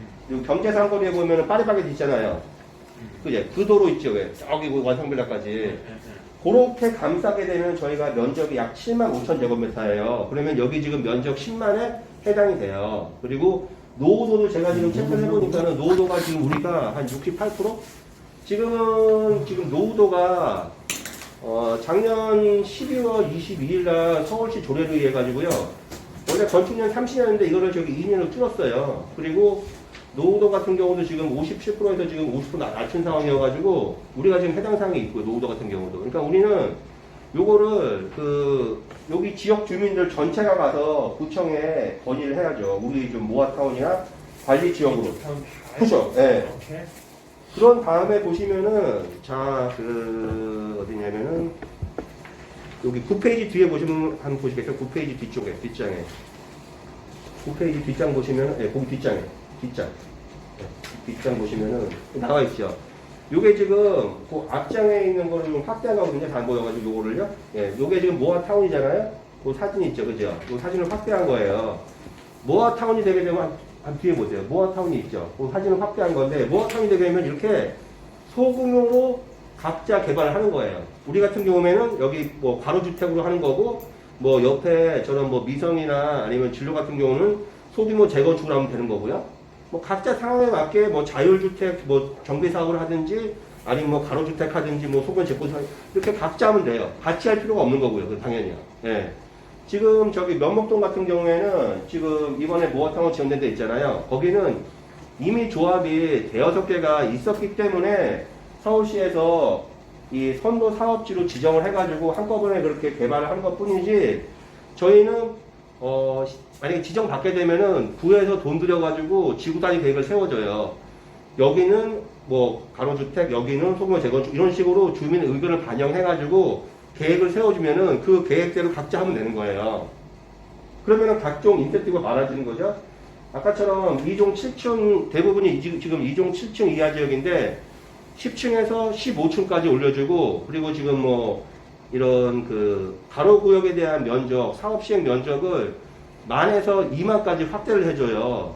경제상거리에 보면은 파리바게트 있잖아요. 그제 그 도로 있죠. 왜 저기 그 완성빌라까지 그렇게 감싸게 되면 저희가 면적이 약 7만 5천 제곱미터예요. 그러면 여기 지금 면적 10만에 해당이 돼요. 그리고 노후도도 제가 지금 체크를 해보니까는 노후도가 지금 우리가 한 68%? 지금 노후도가 작년 12월 22일 날 서울시 조례를 의해 가지고요. 원래 건축년 30년인데 이거를 저기 2년으로 줄었어요. 그리고 노후도 같은 경우도 지금 57%에서 지금 50% 낮춘 상황이어가지고 우리가 지금 해당 사항이 있고요. 노후도 같은 경우도. 그러니까 우리는 요거를 여기 지역 주민들 전체가 가서 구청에 건의를 해야죠. 우리 좀 모아타운이나 관리 지역으로. 그죠? 예. 이렇게. 그런 다음에 보시면은, 어디냐면은, 여기 9페이지 뒤에 보시면, 한번 보시겠어요? 9페이지 뒤쪽에, 뒷장에. 9페이지 뒷장 보시면은, 예, 거기 뒷장. 예, 뒷장 보시면은, 나와 있죠. 요게 지금, 그 앞장에 있는 거를 좀 확대한 거거든요. 다 보여가지고 요거를요. 예, 요게 지금 모아타운이잖아요? 그 사진 있죠. 그죠? 요 사진을 확대한 거예요. 모아타운이 되게 되면, 한 뒤에 보세요. 모아타운이 있죠. 그 사진을 확대한 건데, 모아타운이 되게 되면 이렇게 소규모로 각자 개발을 하는 거예요. 우리 같은 경우에는 여기 뭐 가로주택으로 하는 거고, 뭐 옆에 저런 뭐 미성이나 아니면 진로 같은 경우는 소규모 재건축을 하면 되는 거고요. 뭐 각자 상황에 맞게 뭐 자율주택 뭐 정비사업을 하든지, 아니면 뭐 가로주택 하든지 뭐 소규모 재건축 이렇게 각자 하면 돼요. 같이 할 필요가 없는 거고요. 그 당연히요. 예. 지금 저기 면목동 같은 경우에는 지금 이번에 모아타운 지원된 데 있잖아요. 거기는 이미 조합이 대여섯 개가 있었기 때문에 서울시에서 이 선도 사업지로 지정을 해가지고 한꺼번에 그렇게 개발을 한 것 뿐이지, 저희는 만약에 지정받게 되면은 구에서 돈 들여가지고 지구단위 계획을 세워줘요. 여기는 뭐 가로주택, 여기는 소규모 재건축 이런 식으로 주민의 의견을 반영해가지고 계획을 세워주면은 그 계획대로 각자 하면 되는 거예요. 그러면은 각종 인센티브가 많아지는 거죠. 아까처럼 2종 7층, 대부분이 지금 2종 7층 이하 지역인데 10층에서 15층까지 올려주고, 그리고 지금 뭐 이런 그 가로구역에 대한 면적, 사업시행 면적을 10,000에서 20,000까지 확대를 해줘요.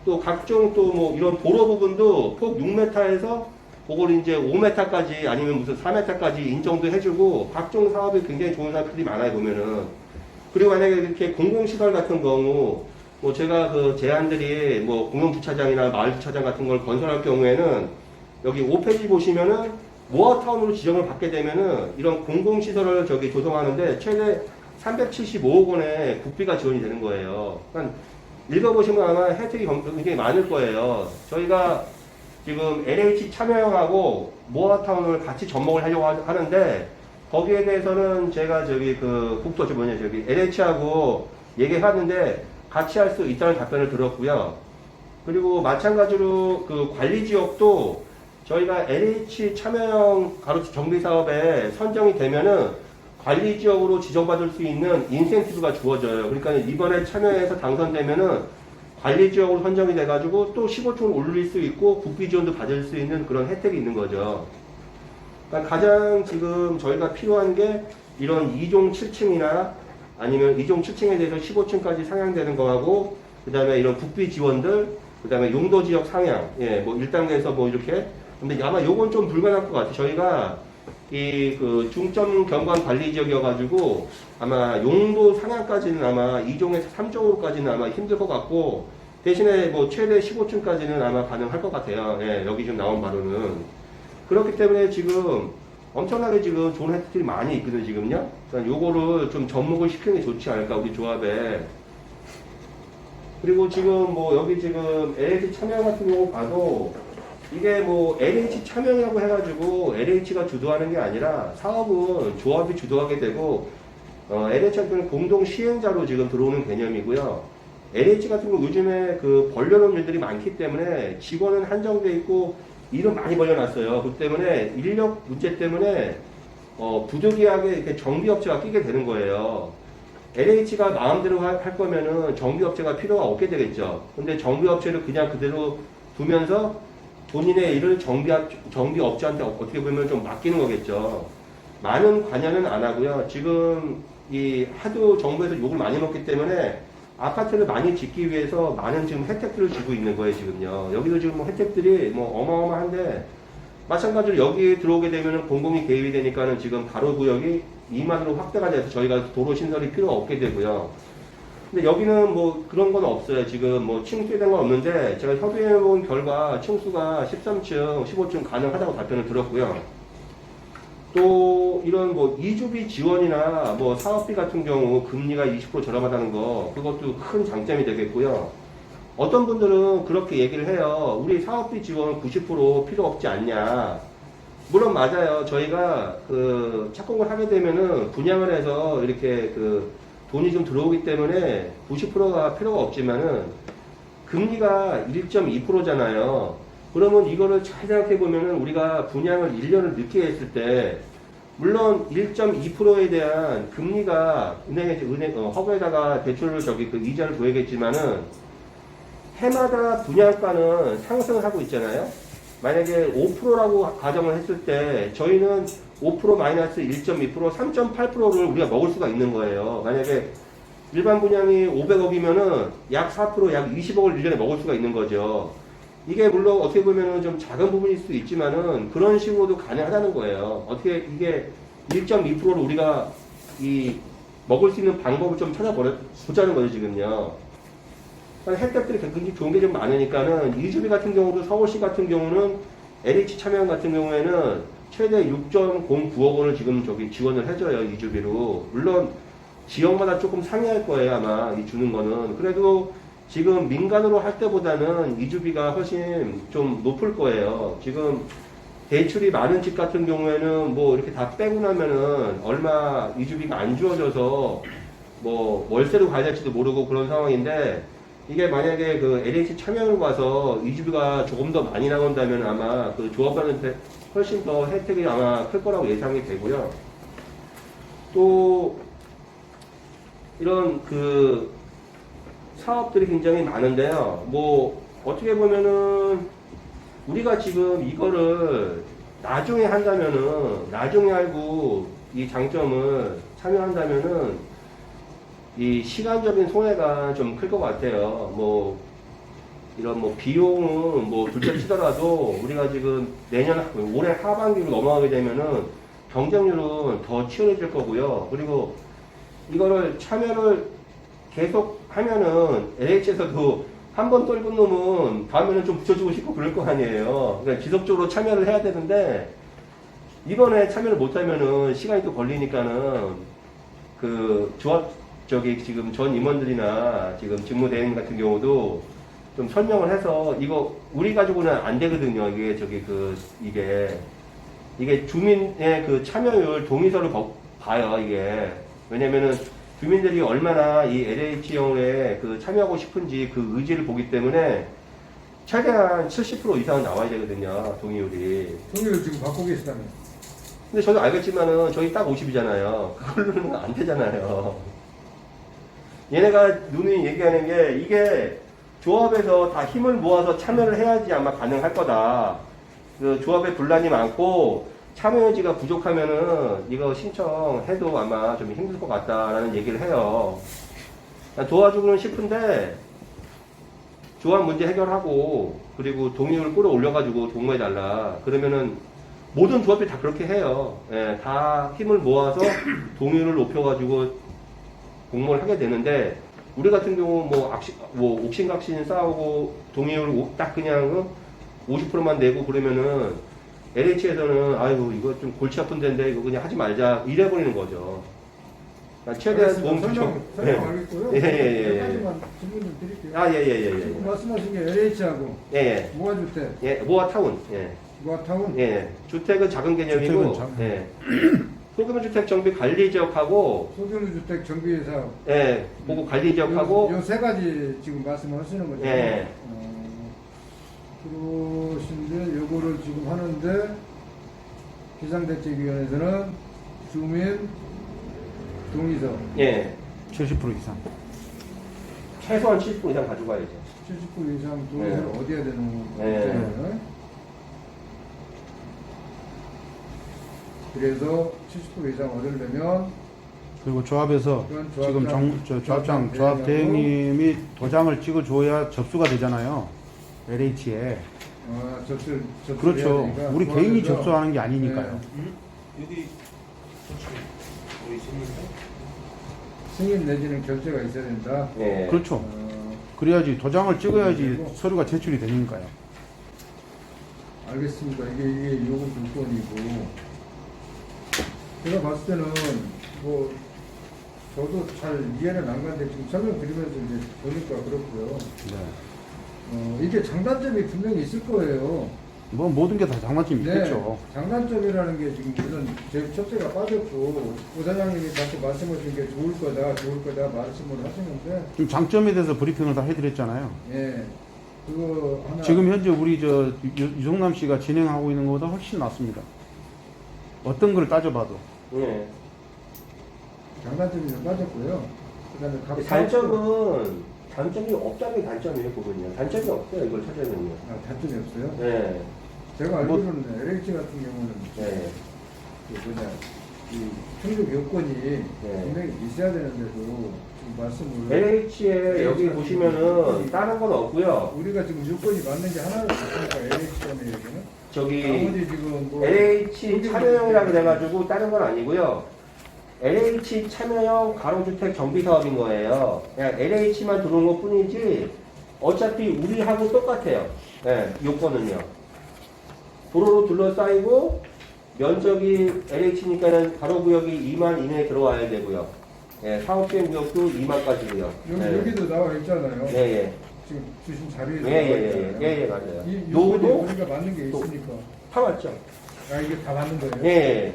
또 각종 또 뭐 이런 도로 부분도 폭 6m에서 그걸 이제 5m까지 아니면 무슨 4m까지 인정도 해주고, 각종 사업이 굉장히 좋은 사업들이 많아요, 보면은. 그리고 만약에 이렇게 공공시설 같은 경우, 뭐 제가 그 제안들이 뭐 공영주차장이나 마을주차장 같은 걸 건설할 경우에는 여기 5페이지 보시면은 모아타운으로 지정을 받게 되면은 이런 공공시설을 저기 조성하는데 최대 375억 원의 국비가 지원이 되는 거예요. 그러니까 읽어보시면 아마 혜택이 굉장히 많을 거예요. 저희가 지금 LH 참여형하고 모아타운을 같이 접목을 하려고 하는데, 거기에 대해서는 제가 저기 저기 LH하고 얘기하는데 같이 할 수 있다는 답변을 들었고요. 그리고 마찬가지로 그 관리 지역도 저희가 LH 참여형 가로수 정비 사업에 선정이 되면은 관리 지역으로 지정받을 수 있는 인센티브가 주어져요. 그러니까 이번에 참여해서 당선되면은 관리 지역으로 선정이 돼가지고 또 15층을 올릴 수 있고 국비 지원도 받을 수 있는 그런 혜택이 있는 거죠. 그러니까 가장 지금 저희가 필요한 게 이런 2종 7층이나 아니면 2종 7층에 대해서 15층까지 상향되는 거하고, 그 다음에 이런 국비 지원들, 그 다음에 용도 지역 상향, 예, 뭐 1단계에서 뭐 이렇게. 근데 아마 요건 좀 불가능할 것 같아요. 저희가 이 그 중점 경관 관리 지역이어가지고 아마 용도 상향까지는 아마 2종에서 3종으로까지는 아마 힘들 것 같고, 대신에 뭐 최대 15층까지는 아마 가능할 것 같아요. 예, 여기 좀 나온 바로는. 그렇기 때문에 지금 엄청나게 지금 좋은 혜택들이 많이 있거든요, 지금요. 그러니까 요거를 좀 접목을 시키는 게 좋지 않을까, 우리 조합에. 그리고 지금 뭐 여기 지금 LH 참여 같은 경우 봐도 이게 뭐 LH 참여라고 해가지고 LH가 주도하는 게 아니라 사업은 조합이 주도하게 되고 LH 같은 경우는 공동 시행자로 지금 들어오는 개념이고요. LH 같은 경우 요즘에 그 벌려놓은 일들이 많기 때문에 직원은 한정돼 있고 일은 많이 벌려놨어요. 그 때문에 인력 문제 때문에 부득이하게 이렇게 정비업체가 끼게 되는 거예요. LH가 마음대로 할 거면은 정비업체가 필요가 없게 되겠죠. 근데 정비업체를 그냥 그대로 두면서 본인의 일을 정비업체한테 어떻게 보면 좀 맡기는 거겠죠. 많은 관여는 안 하고요. 지금 이 하도 정부에서 욕을 많이 먹기 때문에 아파트를 많이 짓기 위해서 많은 지금 혜택들을 주고 있는 거예요, 지금요. 여기도 지금 뭐 혜택들이 뭐 어마어마한데, 마찬가지로 여기 들어오게 되면은 공공이 개입이 되니까는 지금 가로 구역이 2만으로 확대가 돼서 저희가 도로 신설이 필요 없게 되고요. 근데 여기는 뭐 그런 건 없어요. 지금 뭐 층수에 대한 건 없는데, 제가 협의해 본 결과 층수가 13층, 15층 가능하다고 답변을 들었고요. 또 이런 뭐 이주비 지원이나 뭐 사업비 같은 경우 금리가 20% 저렴하다는 거, 그것도 큰 장점이 되겠고요. 어떤 분들은 그렇게 얘기를 해요. 우리 사업비 지원 90% 필요 없지 않냐. 물론 맞아요. 저희가 그 착공을 하게 되면은 분양을 해서 이렇게 그 돈이 좀 들어오기 때문에 90%가 필요가 없지만은 금리가 1.2%잖아요. 그러면 이거를 잘 생각해 보면은 우리가 분양을 1년을 늦게 했을 때, 물론 1.2%에 대한 금리가 허브에다가 대출을 그 이자를 줘야겠지만은 해마다 분양가는 상승을 하고 있잖아요. 만약에 5%라고 가정을 했을 때 저희는 5% 마이너스 1.2% 3.8%를 우리가 먹을 수가 있는 거예요. 만약에 일반 분양이 500억이면은 약 4%, 약 20억을 1년에 먹을 수가 있는 거죠. 이게 물론 어떻게 보면은 좀 작은 부분일 수도 있지만은 그런 식으로도 가능하다는 거예요. 어떻게 이게 1.2%를 우리가 먹을 수 있는 방법을 좀 찾아보자는 거죠, 지금요. 혜택들이 굉장히 좋은 게 좀 많으니까는 이주비 같은 경우도 서울시 같은 경우는 LH 참여형 같은 경우에는 최대 6.09억 원을 지금 지원을 해줘요, 이주비로. 물론 지역마다 조금 상이할 거예요, 아마 이 주는 거는. 그래도 지금 민간으로 할 때보다는 이주비가 훨씬 좀 높을 거예요. 지금 대출이 많은 집 같은 경우에는 뭐 이렇게 다 빼고 나면은 얼마 이주비가 안 주어져서 뭐 월세로 가야 될지도 모르고 그런 상황인데, 이게 만약에 그 LH 참여를 와서 이주비가 조금 더 많이 나온다면 아마 그 조합원한테 훨씬 더 혜택이 아마 클 거라고 예상이 되고요. 또 이런 그 사업들이 굉장히 많은데요. 뭐 어떻게 보면은 우리가 지금 이거를 나중에 한다면은, 나중에 알고 이 장점을 참여한다면은 이 시간적인 손해가 좀 클 것 같아요. 뭐 이런 뭐 비용은 뭐 둘째 치더라도 우리가 지금 올해 하반기로 넘어가게 되면은 경쟁률은 더 치열해질 거고요. 그리고 이거를 참여를 계속 하면은 LH에서도 한 번 떨군 놈은 다음에는 좀 붙여주고 싶고 그럴 거 아니에요. 그러니까 지속적으로 참여를 해야 되는데, 이번에 참여를 못하면은 시간이 또 걸리니까는 그 지금 전 임원들이나 지금 직무대행 같은 경우도 좀 설명을 해서, 이거 우리 가지고는 안 되거든요. 이게 주민의 그 참여율 동의서를 봐요, 이게. 왜냐면은 주민들이 얼마나 이 LH형에 그 참여하고 싶은지 그 의지를 보기 때문에 최대한 70% 이상은 나와야 되거든요, 동의율이. 동의를 지금 받고 계시다며. 근데 저도 알겠지만은 저희 딱 50이잖아요. 그걸로는 안 되잖아요. 얘네가 누누이 얘기하는 게, 이게 조합에서 다 힘을 모아서 참여를 해야지 아마 가능할 거다. 그 조합에 분란이 많고 참여 여지가 부족하면은 이거 신청해도 아마 좀 힘들 것 같다라는 얘기를 해요. 도와주고는 싶은데 조합 문제 해결하고 그리고 동의율을 끌어올려가지고 동의해달라. 그러면은 모든 조합이 다 그렇게 해요. 예, 다 힘을 모아서 동의율을 높여가지고 공모를 하게 되는데, 우리 같은 경우 뭐 옥신각신 싸우고 동의율을 딱 그냥 50%만 내고 그러면은 LH에서는 아이고 이거 좀 골치 아픈 데인데 이거 그냥 하지 말자 이래버리는 거죠. 최대한 도움 설명 주죠. 예. 알겠고요. 예, 예, 예, 예. 한 가지만 질문 좀 드릴게요. 아, 예, 예, 예, 지금 예. 말씀하신 게 LH하고 예, 예. 모아주택, 예, 모아타운. 예. 모아타운, 예. 주택은 작은 개념이고, 주택은 작- 예. 소규모 주택 정비 관리 지역하고, 소규모주택 정비회사 예, 보고 관리 지역하고, 요세 가지 지금 말씀하시는 거죠. 예. 그러신데 요거를 지금 하는데 비상대책위원회에서는 주민 동의서 예. 70% 이상. 최소한 70% 이상 가져가야죠. 70% 이상 동의서를 네. 얻어야 되는 네. 거죠. 그래서 70% 이상 얻으려면 그리고 조합에서 그건 지금 조합장, 조합 대행님이 도장을 찍어줘야 접수가 되잖아요. LH에. 접수를 그렇죠. 해야 되니까 우리 조합에서 개인이 접수하는 게 아니니까요. 여기 여기 있습니다. 승인 내지는 결제가 있어야 된다. 예. 그렇죠. 어, 그래야지 도장을 찍어야지 그리고- 서류가 제출이 되니까요. 알겠습니다. 이게 요구 조건이고 제가 봤을 때는 뭐 저도 잘 이해는 안 가는데 지금 설명드리면서 이제 보니까 그렇고요. 네. 이게 장단점이 분명히 있을 거예요. 뭐 모든 게 다 장단점이 있겠죠. 장단점이라는 게 지금 우선 제 첫째가 빠졌고 부사장님이 자꾸 말씀하신 게 좋을 거다 말씀을 하시는데 지금 장점에 대해서 브리핑을 다 해드렸잖아요. 예 그거 하나 지금 현재 우리 유성남 씨가 진행하고 있는 것보다 훨씬 낫습니다. 어떤 걸 따져봐도. 예. 장단점이 좀 빠졌고요. 그다음에 각 단점이 없다는 게 단점이에요, 그거는요. 단점이 없어요, 이걸 찾으면요. 단점이 없어요. 예. 제가 뭐- 알기로는 LH 같은 경우는 예. 이 등록 요건이 네. 분명히 있어야 되는데도 지금 말씀을 LH에 여기 보시면은 다른 건 없고요. 우리가 지금 요건이 맞는 게 하나를 봤으니까 LH라는 얘기는 저기 나머지 지금 뭐 LH 참여형이라 그래가지고 다른 건 아니고요. LH 참여형 가로주택 정비 사업인 거예요. 그냥 LH만 들어온 것 뿐이지 어차피 우리하고 똑같아요. 예, 요건은요. 도로로 둘러싸이고 면적이 LH니까는 가로구역이 2만 이내에 들어와야 되고요. 예, 사업시행구역도 2만까지고요. 여기도 나와 있잖아요. 예, 예. 지금 주신 자료에 예, 나와 예, 있잖아요. 예, 예, 맞아요. 이 요건이 요거도 우리가 맞는 게 있으니까 다 맞죠? 이게 다 맞는 거예요. 예.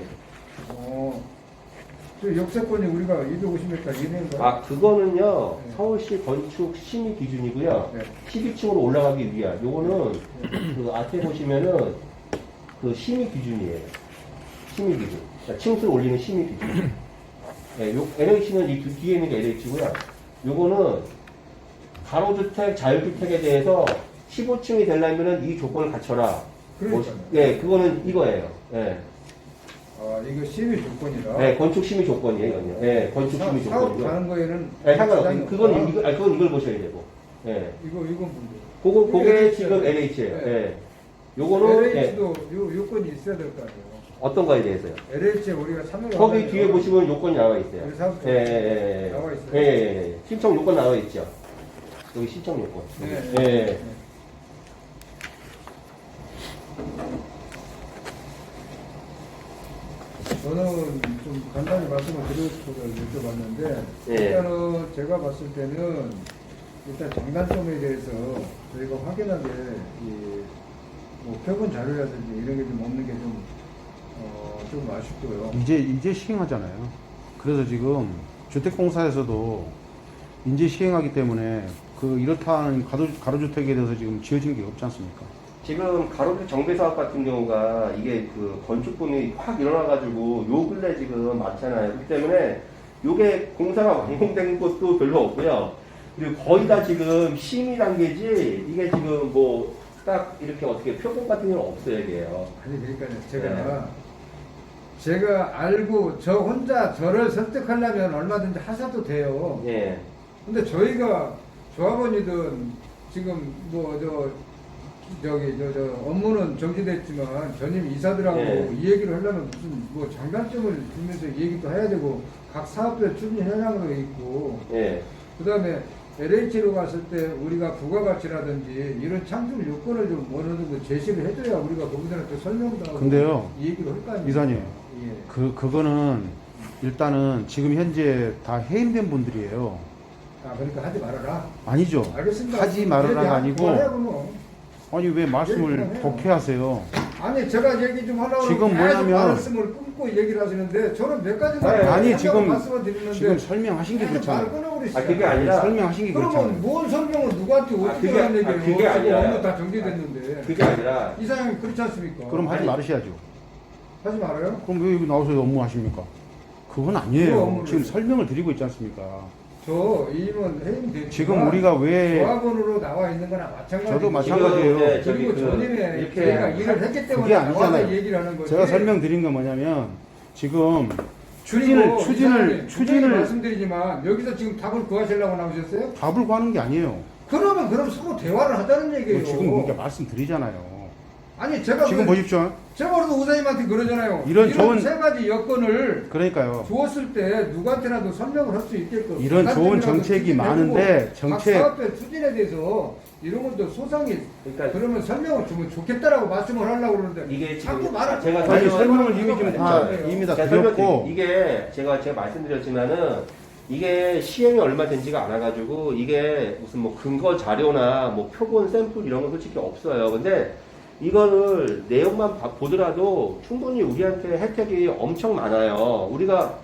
저 역세권이 우리가 250m 이내인가요? 아, 그거는요, 네. 서울시 건축 심의 기준이고요. 네. 12층으로 올라가기 위한, 요거는, 그 앞에 보시면은, 그 심의 기준이에요. 심의 기준. 그러니까 층수를 올리는 심의 기준. 네, 요, LH는 이 뒤에 있는 게 LH고요. 요거는, 가로주택, 자유주택에 대해서 15층이 되려면은 이 조건을 갖춰라. 그러니까요. 예, 그거는 이거예요. 예. 이거 심의 조건이라. 네, 건축 심의 조건이에요, 이건요. 예, 건축 심의 사업 조건이요. 가는 거에는 네, 상관없어요. 지장이 그건, 없다. 그건 이걸 보셔야 되고. 예. 이건 뭔데? 그게 LH 죠. 지금 LH예요. 네. 예. 요거는, 예. LH도 요건이 있어야 될 거 아니에요. 어떤 거에 대해서요? LH에 우리가 참여를 거기 하려면 뒤에 보시면 요건이 나와 있어요. 우리 사업 예, 예, 예. 나와 있어요. 예, 예, 예. 신청 요건 나와 있죠. 여기 신청 요건. 네. 예, 예. 저는 좀 간단히 말씀을 드리고 싶어서 여쭤봤는데 예. 일단은 제가 봤을 때는 일단 장단점에 대해서 저희가 확인하게 뭐 표본 자료라든지 이런 게 좀 없는 게 좀 아쉽고요. 이제 시행하잖아요. 그래서 지금 주택공사에서도 이제 시행하기 때문에 그 이렇다는 가로주택에 대해서 지금 지어진 게 없지 않습니까? 지금 가로주 정비 사업 같은 경우가 이게 그 건축붐이 확 일어나가지고 요 근래 지금 많잖아요. 그렇기 때문에 요게 공사가 완공된 것도 별로 없고요. 그리고 거의 다 지금 심의 단계지 이게 지금 뭐 딱 이렇게 어떻게 표본 같은 경우는 없어요, 이게요. 아니 그러니까 네. 제가 알고 저 혼자 저를 설득하려면 얼마든지 하셔도 돼요. 예. 근데 저희가 조합원이든 지금 뭐 저 업무는 정지됐지만 전임 이사들하고 예. 이 얘기를 하려면 무슨 뭐 장단점을 주면서 이 얘기도 해야 되고 각 사업별 추진 현황도 있고 예. 그다음에 LH로 갔을 때 우리가 부가가치라든지 이런 창출 요건을 좀 어느 정도 제시를 해줘야 우리가 거기들한테 설명도 하고 근데요, 이 얘기를 할 거 아니에요. 이사님, 예. 그거는 일단은 지금 현재 다 해임된 분들이에요. 아, 그러니까 하지 말아라. 아니죠. 알겠습니다. 하지 말아라가 아니고 그만해요, 그러면. 아니 왜 말씀을 독해하세요? 아니 제가 얘기 좀 하려고 지금 계속 뭐냐면- 말씀을 끊고 얘기를 하시는데 저는 몇 가지 아니, 지금 말씀을 드리는데 지금 설명하신 게 계속 그렇잖아요. 말을 끊어버리시잖아요. 아, 그게 아니라 설명하신 게 그러면 그렇잖아요. 뭔 설명을 누구한테 어떻게 그게- 하는 얘기예요? 그게 아니라- 업무 다 정리됐는데 그게 아니라 이사장이 그렇지 않습니까? 그럼 하지 아니. 말으셔야죠. 하지 말아요? 그럼 왜 여기 나와서 업무 하십니까? 그건 그 아니에요. 업무를 지금 설명을 드리고 있지 않습니까? 저 임원 해임됐지만 지금 우리가 왜 조합원으로 나와 있는 거나 마찬가지고 저도 마찬가지예요. 지금 이제 그리고 저기 전임에 이렇게 저희가 일을 했기 때문에 그게 나와서 아니잖아요. 얘기를 하는 거지. 제가 설명드린 건 뭐냐면 지금 그리고 추진을 분명히 말씀드리지만 여기서 지금 답을 구하시려고 나오셨어요? 답을 구하는 게 아니에요. 그럼 서로 대화를 하자는 얘기예요. 지금 그러니까 말씀드리잖아요. 아니 제가 지금 보십시오. 제가 그래도 의사님한테 그러잖아요. 이런 좋은- 세 가지 여건을 그러니까 주었을 때 누구한테라도 설명을 할 수 있게끔 이런 좋은 단점이라도 정책이 추진해주고 많은데 각 정책 사업별 추진에 대해서 이런 것도 소상히 그러니까 그러면 설명을 주면 좋겠다라고 말씀을 하려고 그러는데 이게 지금 자꾸 말을 제가 아니 설명- 설명을 이미 지금 다 아니잖아요. 이미 다 제가 드렸고 설명드릴게요. 이게 제가 말씀드렸지만은 이게 시행이 얼마 된지가 않아가지고 이게 무슨 뭐 근거 자료나 뭐 표본 샘플 이런 건 솔직히 없어요. 근데 이거를 내용만 보더라도 충분히 우리한테 혜택이 엄청 많아요. 우리가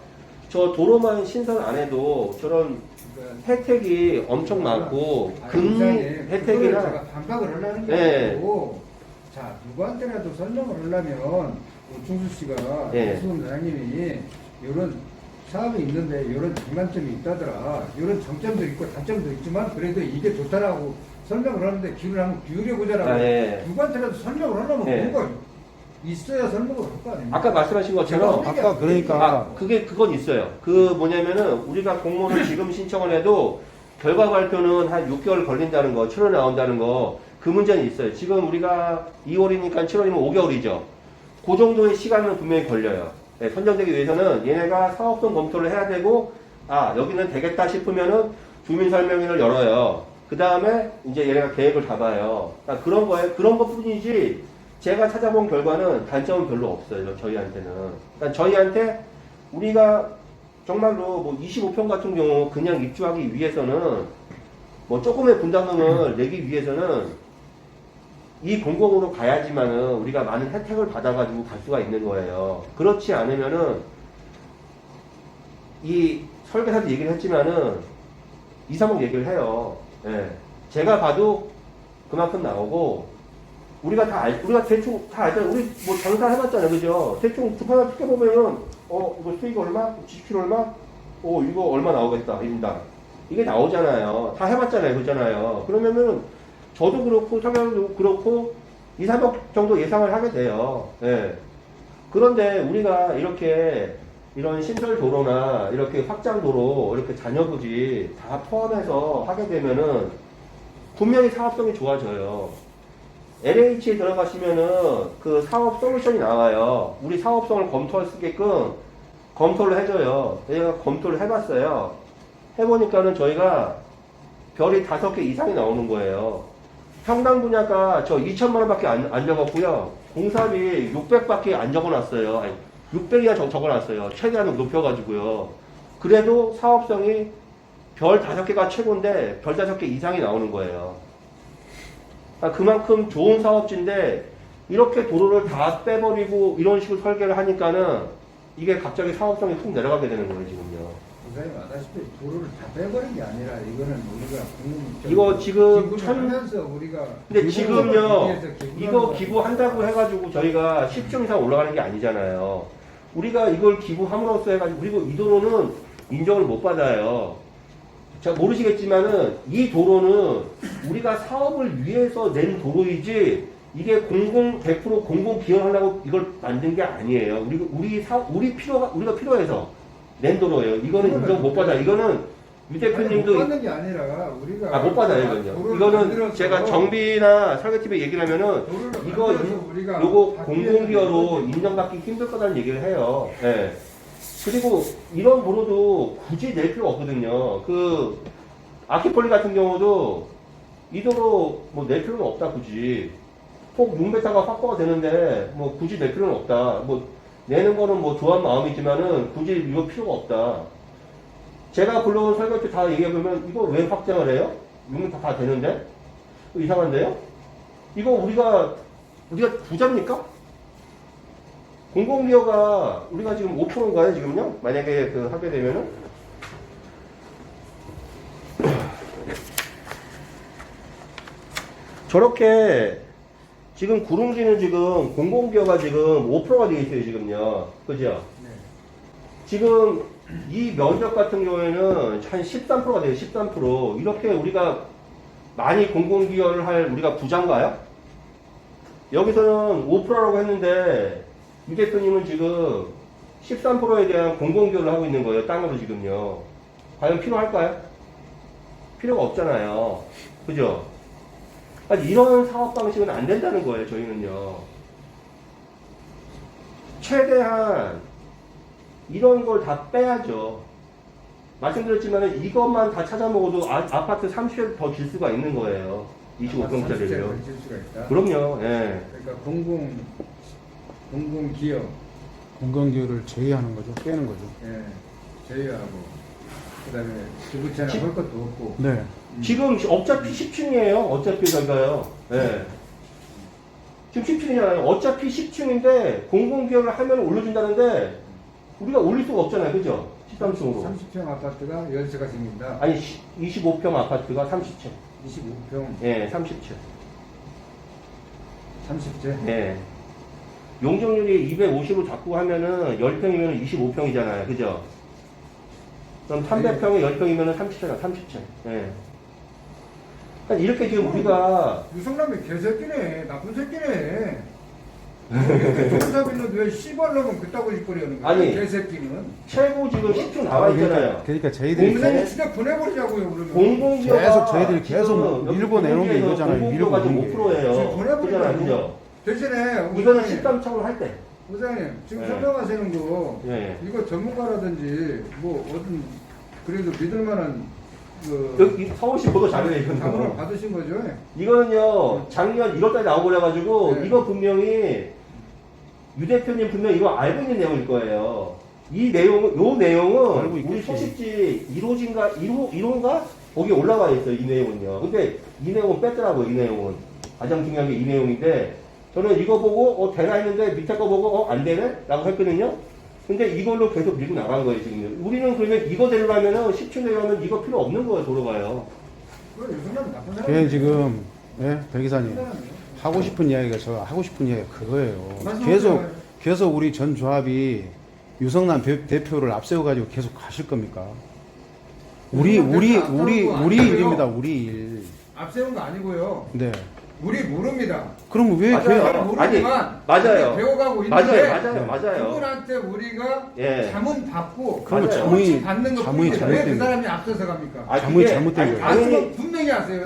저 도로만 신설 안 해도 저런 혜택이 엄청 많고 금 혜택이나 제가 반박을 하려는 게 네. 아니고 자 누구한테라도 설명을 하려면 오충수 씨가 네. 이수훈 사장님이 이런 사업이 있는데 이런 장단점이 있다더라 이런 장점도 있고 단점도 있지만 그래도 이게 좋다라고 설명을 하는데 귀를 한번 기울여 보자라고 아, 예. 누구한테라도 설명을 하려면 예. 뭔가 있어야 설명을 할 거 아닙니까? 아까 말씀하신 것처럼 아까 그러니까 그건 있어요. 그 뭐냐면은 우리가 공모를 지금 신청을 해도 결과 발표는 한 6개월 걸린다는 거, 7월 나온다는 거, 그 문제는 있어요. 지금 우리가 2월이니까 7월이면 5개월이죠. 그 정도의 시간은 분명히 걸려요. 네, 선정되기 위해서는 얘네가 사업성 검토를 해야 되고, 아, 여기는 되겠다 싶으면은 주민설명회를 열어요. 그 다음에 이제 얘네가 계획을 잡아요. 그러니까 그런 거예요. 그런 것 뿐이지, 제가 찾아본 결과는 단점은 별로 없어요. 저희한테는. 그러니까 저희한테 우리가 정말로 뭐 25평 같은 경우 그냥 입주하기 위해서는 뭐 조금의 분담금을 내기 위해서는 이 공공으로 가야지만은 우리가 많은 혜택을 받아가지고 갈 수가 있는 거예요. 그렇지 않으면은 이 설계사도 얘기를 했지만은 2, 3억 얘기를 해요. 예. 제가 봐도 그만큼 나오고 우리가 대충 다 알잖아요. 우리 뭐 장사 해봤잖아요. 그죠? 대충 두 하나 뜯겨보면은, 이거 수익 얼마? 지출 얼마? 이거 얼마 나오겠다. 인당. 이게 나오잖아요. 다 해봤잖아요. 그렇잖아요. 그러면은, 저도 그렇고, 사장도 그렇고, 2, 3억 정도 예상을 하게 돼요. 예. 그런데 우리가 이렇게, 이런 신설 도로나, 이렇게 확장 도로, 이렇게 잔여부지 다 포함해서 하게 되면은, 분명히 사업성이 좋아져요. LH에 들어가시면은 그 사업 솔루션이 나와요. 우리 사업성을 검토할 수 있게끔 검토를 해줘요. 제가 검토를 해봤어요. 해보니까는 저희가 별이 5개 이상이 나오는 거예요. 평당 분야가 저 2천만 원밖에 안 적었고요. 공사비 600밖에 안 적어놨어요. 아니, 600이나 적어놨어요. 최대한 높여가지고요. 그래도 사업성이 별 5개가 최고인데 별 5개 이상이 나오는 거예요. 그만큼 좋은 사업지인데 이렇게 도로를 다 빼버리고 이런 식으로 설계를 하니까는 이게 갑자기 사업성이 훅 내려가게 되는 거예요 지금요. 선생님 아다시피 도로를 다 빼버린 게 아니라 이거는 우리가 이거 지금 하면서 우리가 근데 지금요 기부하는 이거 거야. 기부한다고 해가지고 저희가 10중 이상 올라가는 게 아니잖아요. 우리가 이걸 기부함으로써 해가지고 그리고 이 도로는 인정을 못 받아요. 자, 모르시겠지만은 이 도로는 우리가 사업을 위해서 낸 도로이지 이게 100% 공공 기여하려고 이걸 만든 게 아니에요. 우리가 필요해서 낸 도로예요. 이거는 인정 못 받아. 이거는 유 대표님도 못 받는 게 아니라 우리가 못 받아요, 이건요. 도로를 이거는 만들어서 제가 정비나 설계팀에 얘기를 하면은 도로를 이거 만들어서 우리가 요거 받기 공공기여로 위해서 인정받기 힘들 거다는 얘기를 해요. 예. 그리고 이런 도로도 굳이 낼 필요 없거든요. 그 아키폴리 같은 경우도 이 도로 뭐 낼 필요는 없다 굳이. 폭 6m가 확보가 되는데 뭐 굳이 낼 필요는 없다. 뭐 내는 거는 뭐 좋아한 마음이지만은 굳이 이거 필요가 없다. 제가 불러온 설계표 다 얘기해보면 이거 왜 확장을 해요? 이건 다 되는데? 이상한데요? 이거 우리가 부자입니까? 공공기여가 우리가 지금 5%인가요, 지금요? 만약에 그 하게 되면은? 저렇게 지금 구릉지는 지금 공공기여가 지금 5%가 되어 있어요, 지금요. 그죠? 네. 지금 이 면적 같은 경우에는 한 13%가 돼요, 13%. 이렇게 우리가 많이 공공기여를 할 우리가 부자인가요? 여기서는 5%라고 했는데 유 대표님은 지금 13%에 대한 공공기여를 하고 있는 거예요, 땅으로 지금요. 과연 필요할까요? 필요가 없잖아요. 그죠? 아니, 이런 사업 방식은 안 된다는 거예요, 저희는요. 최대한 이런 걸 다 빼야죠. 말씀드렸지만 이것만 다 찾아 먹어도 아파트 30회 더 질 수가 있는 거예요. 25평짜리를요. 질 수가 있다. 그럼요. 예. 그러니까 공공기업, 공공기여를 제외하는 거죠. 빼는 거죠. 예, 제외하고 그다음에 지구체나 지- 할 것도 없고. 네. 지금 어차피 10층이에요. 어차피 저희가요. 예. 지금 10층이잖아요. 어차피 10층인데 공공기여를 하면 올려준다는데 우리가 올릴 수가 없잖아요. 그죠? 13층으로. 30평 아파트가 10채가 생긴다. 아니 25평 아파트가 30층. 25평, 예, 30층. 30채. 예. 용적률이 250으로 잡고 하면은 10평이면 25평이잖아요. 그죠? 그럼 300평에 10평이면 30층이잖아. 30층. 예. 그러니까 이렇게 지금 우리가 유성남이 개새끼네. 나쁜 새끼네. 좋은 사람 있는데 왜 씨발놈은 그따구 짓거리 하는 거야? 아니. 개새끼는. 최고 지금 10층 나와 있잖아요. 그러니까 저희들이 공생이 진짜 보내버리자고요, 그러면. 공공기여가 계속 저희들이 계속 지금 밀고 내놓은 게 이거잖아요. 공공기여가 밀고 지금 내놓은 게. 5%예요. 지금 보내버리자고. 그잖아요. 그죠? 대신에 이거는 13층을 할 때. 부장님 지금 예. 설명하시는 거 예. 이거 전문가라든지 뭐 어떤 그래도 믿을만한 그 여기 서울시 보도 자료에 있는 자문을 거. 받으신 거죠? 이거는요, 작년 1월달에 나오고 그래가지고, 네. 이거 분명히, 유 대표님 분명히 이거 알고 있는 내용일 거예요. 이 내용, 요 내용은, 알고 있겠지. 우리 소식지 1호진가, 1호인가? 거기에 올라와 있어요, 이 내용은요. 근데 이 내용은 뺐더라고요, 이 내용은. 가장 중요한 게 이 내용인데, 저는 이거 보고, 되나 했는데, 밑에 거 보고, 안 되네? 라고 했거든요. 근데 이걸로 계속 밀고 나간 거예요, 지금. 우리는 그러면 이거 되려면, 10층 되려면 이거 필요 없는 거예요, 도로가요. 그건 유승남 나쁜 사람. 걔 지금 예, 대기사님 하고 싶은 이야기가 저 하고 싶은 이야기가 그거예요. 말씀하세요. 계속 우리 전 조합이 유성남 대표를 앞세워 가지고 계속 가실 겁니까? 우리 일입니다. 우리 일. 앞세운 거 아니고요. 네. 우리 모릅니다. 그럼 왜 맞아요. 걔- 잘 모르지만 맞아요. 우리 배워가고 있는데 맞아요. 그분한테 우리가 예. 자문 받고 그러면 맞아요. 자문이 받는 거 자문이 뿐인데 왜 잘못된 그 거예요. 사람이 앞서서 갑니까? 아, 자문이 그게- 잘못된 아니, 거예요. 당연히, 말씀 분명히 하세요.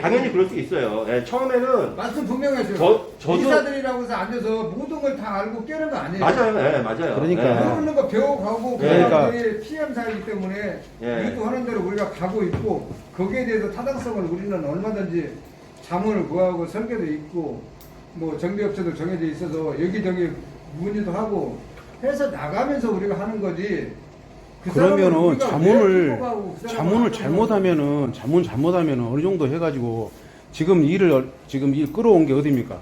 당연히 그럴 수 있어요. 예, 처음에는, 말씀 분명히 하세요. 저도- 이사들이라고 해서 앉아서 모든 걸 다 알고 깨는 거 아니에요. 맞아요. 예, 맞아요. 그러니까. 예. 모르는 거 배워가고 그러니까. 그들이 PM사이기 때문에 예. 유도하는 대로 우리가 가고 있고 거기에 대해서 타당성을 우리는 얼마든지 자문을 구하고 설계도 있고 뭐 정비업체도 정해져 있어서 여기저기 문의도 하고 해서 나가면서 우리가 하는 거지. 그 사람을 그러면은 우리가 왜 자문을 끌고 가고 그 사람을 잘못하면은 잘못하면은 어느 정도 해가지고 지금 일 끌어온 게 어디입니까?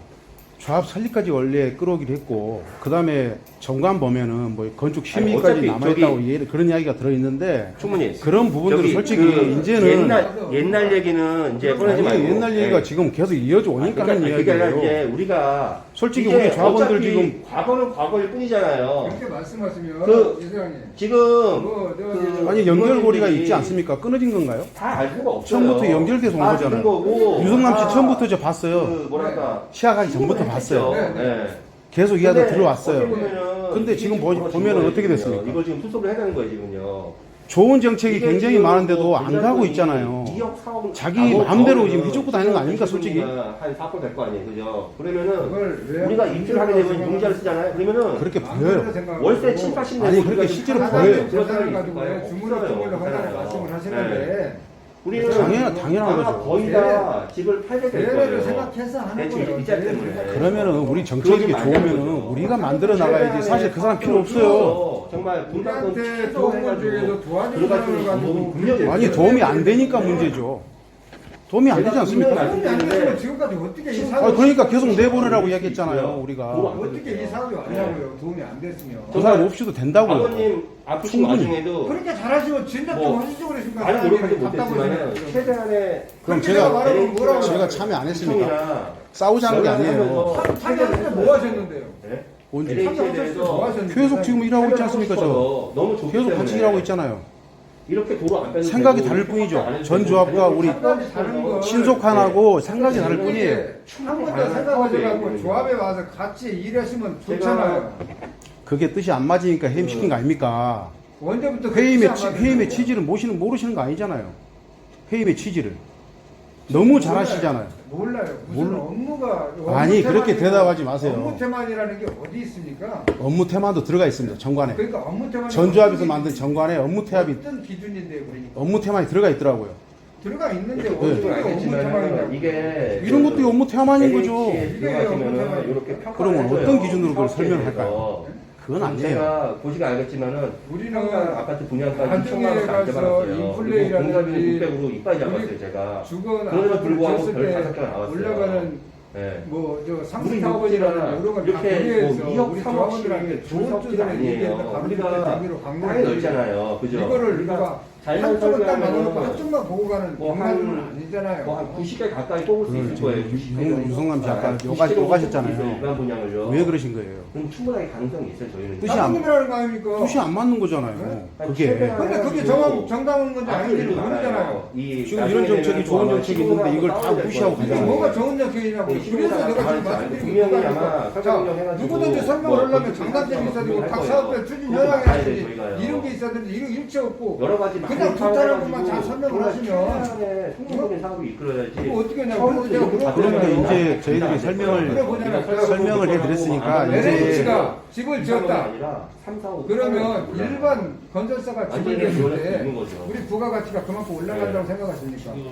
조합 설립까지 원래 끌어오기로 했고 그 다음에 정관 보면은 뭐 건축 심의까지 어차피 남아있다고 저기- 그런 이야기가 들어있는데 충분히. 그런 부분들은 저기 솔직히 그 이제는 옛날 얘기는 이제 꺼내지 아니, 말고. 옛날 얘기가 예. 지금 계속 이어져 오니까 하는 그게 아니라 이야기예요. 이제 우리가 솔직히 이제 우리 조합원들 어차피 지금 과거는 과거일 뿐이잖아요. 그렇게 말씀하시면 그- 이사장님 지금 아니 연결고리가 있지 않습니까? 끊어진 건가요? 다 알 수가 없어요. 처음부터 연결돼서 온 다 거잖아요. 들은 거고. 유성남 씨 다 처음부터 저 봤어요. 그 뭐랄까 시작하기 전부터 봤어요. 네, 네. 예. 계속 이야기 근데 들어왔어요. 어떻게 보면은 근데 이게 지금 벌어진 보면은 거예요, 어떻게 지금요. 됐습니까? 이걸 지금 투sob을 해야 되는 거예요, 지금요. 좋은 정책이 이게 굉장히 지금 많은데도 뭐 안 가고 있잖아요. 2억 사업 자기 마음대로 지금 휘젓고 다니는 거 아닙니까, 솔직히? 한 4% 될 거 아니에요, 그죠? 그러면은 그걸 왜 우리가 입주를 하게 되면 생각하고 융자를 쓰잖아요. 그러면은 그렇게 마음대로 보여요. 생각하고 월세 7, 80 아니, 내고 그렇게 우리가 실제로 지금 보여요. 그런 사람이 재산을 가지고 있을까요? 왜 주문을 없어요. 통일을 하라고 없잖아요. 말씀을 네. 하시는데 우리는 당연한 아마 거죠. 거의 다 집을 팔게 될 대외를 거예요. 생각해서 하는 대출 거예요. 이자 때문에. 그러면은 우리 정책이 좋으면은 우리가 만들어 나가야지. 사실 그 사람 필요 없어요. 정말 분담금 우리한테 도움을 주기도 도와주는 들어갈 수 사람을 있는 가지고 방법이 분명히 아니 도움이 안 되니까 문제죠. 도움이 안 되지 않습니까? 도움이 안 되면 지금까지 어떻게 이 사업이 아, 그러니까 계속 내보내라고 이야기했잖아요, 우리가. 어떻게 이 사업이 왔냐고요. 도움이 안 됐으면. 그 사람 없이도 된다고요. 아버님 아프신 충분히. 와중에도 그렇게 잘하시면 진짜 뭐 좀 하시죠 그러니까. 많이 노력하지 못했지만 최대한의 그럼 그렇게 내가 말하면 뭐라고 제가 참여 안 했습니까? 시청이나 싸우자는 게 아니에요. 연락하면서 참여하실 때뭐 하셨는데요? 네? 언제? LH에 뭐 대해서 하셨는데? 계속 지금 일하고 있지 않습니까, 저? 너무 좋기 계속 같이 때문에 일하고 있잖아요. 이렇게 도로 안 빼도 생각이 되고, 다를 뿐이죠. 안 해도 전 되고, 조합과 우리 생각이 다른 거. 신속한하고 생각이 다를 뿐이에요. 한 번도 생각하셔가지고 조합에 와서 같이 일하시면 좋잖아요. 그게 뜻이 안 맞으니까 해임시킨 거 아닙니까? 언제부터 회임의 취지를 모르시는 거 아니잖아요. 회임의 취지를. 너무 잘하시잖아요. 몰라요. 무슨 몰라. 업무가 아니, 업무 그렇게 태만이고 대답하지 마세요. 업무 태만이라는 게 어디 있습니까? 업무 태만도 들어가 있습니다. 정관에. 그러니까 업무 태만이 전조합에서 만든 정관에 업무 태합이 어떤 기준인데 그러니까 업무 태만이 들어가 있더라고요. 들어가 있는데 네. 어떻게 업무 알겠지만 태만이냐고. 이게 이런 것도 업무 태만인 거죠. LH에 들어가시면은 이렇게 평가를 그러면 해줘요. 어떤 기준으로 그걸 사업자에 설명을 할까요? 대해서. 그건 아니에요. 제가 보시가 알겠지만은 우리는 평당 아파트 분양가 나중에 2천만 원안 가서 잡아놨어요. 인플레이라든지 공사비는 600으로 이빨 잡았어요 우리 제가. 주건 그럼에도 아파트를 불구하고 졌을 별 때 5개가 나왔어요. 올라가는 네. 뭐저 우리 상승타원이라는 이런 걸다 이렇게 공유해서 뭐 2억 우리 3억씩 조합원들한테 좋은 준석지가 투자를 아니에요. 얘기해서 우리가 가격대로 땅이 강조해 넓잖아요. 그죠? 이거를 우리가 우리가 잘만 한쪽을 딱 막아놓고 설계하면은 한쪽만 보고 가는 뭐 방안은 한- 아니잖아요. 뭐한 90개 가까이 뽑을 수 그걸 있을 저기 거예요. 90개 유성남 씨 아까 정도. 욕하셨잖아요. 일반 분양을요. 왜 그러신 거예요? 그럼 충분하게 가능성이 있어요 저희는. 뜻이 안- 장군이라는 거 아닙니까? 뜻이 안 맞는 거잖아요. 그게. 근데 그게 정당한 건지 아닌지를 모르잖아요. 지금 이런 정책이 좋은 정책이 있는데 이걸 다 무시하고 이게 가잖아요. 뭐가 좋은 정책이냐고. 네, 그래서 내가 지금 말씀드린 분명히 아마 자, 설정해가지고 누구든지 설명을 뭐 하려면 그렇게 장단점이 있어야 되고 할 각 거예요. 사업별 추진 그것도 현황이 봐야 돼요, 있어야지. 저희가요. 이런 게 있어야 되는데 이런 게 일체 없고 여러 가지 그냥 좋다는 것만 잘 설명을 하시면 성공적인 사업이 이끌어야지. 그거 어떻게 하냐고. 처음부터 그래서 이렇게 제가 그러니까 물어보잖아요. 이제 저희들이 설명을 해드렸으니까 이제 LH가 집을 지었다. 아니라 3, 4, 5, 그러면 일반 건설사가 집을 완전히 지을 지원할 수 때 있는 거죠. 우리 부가가치가 그만큼 올라간다고 생각하십니까? 지금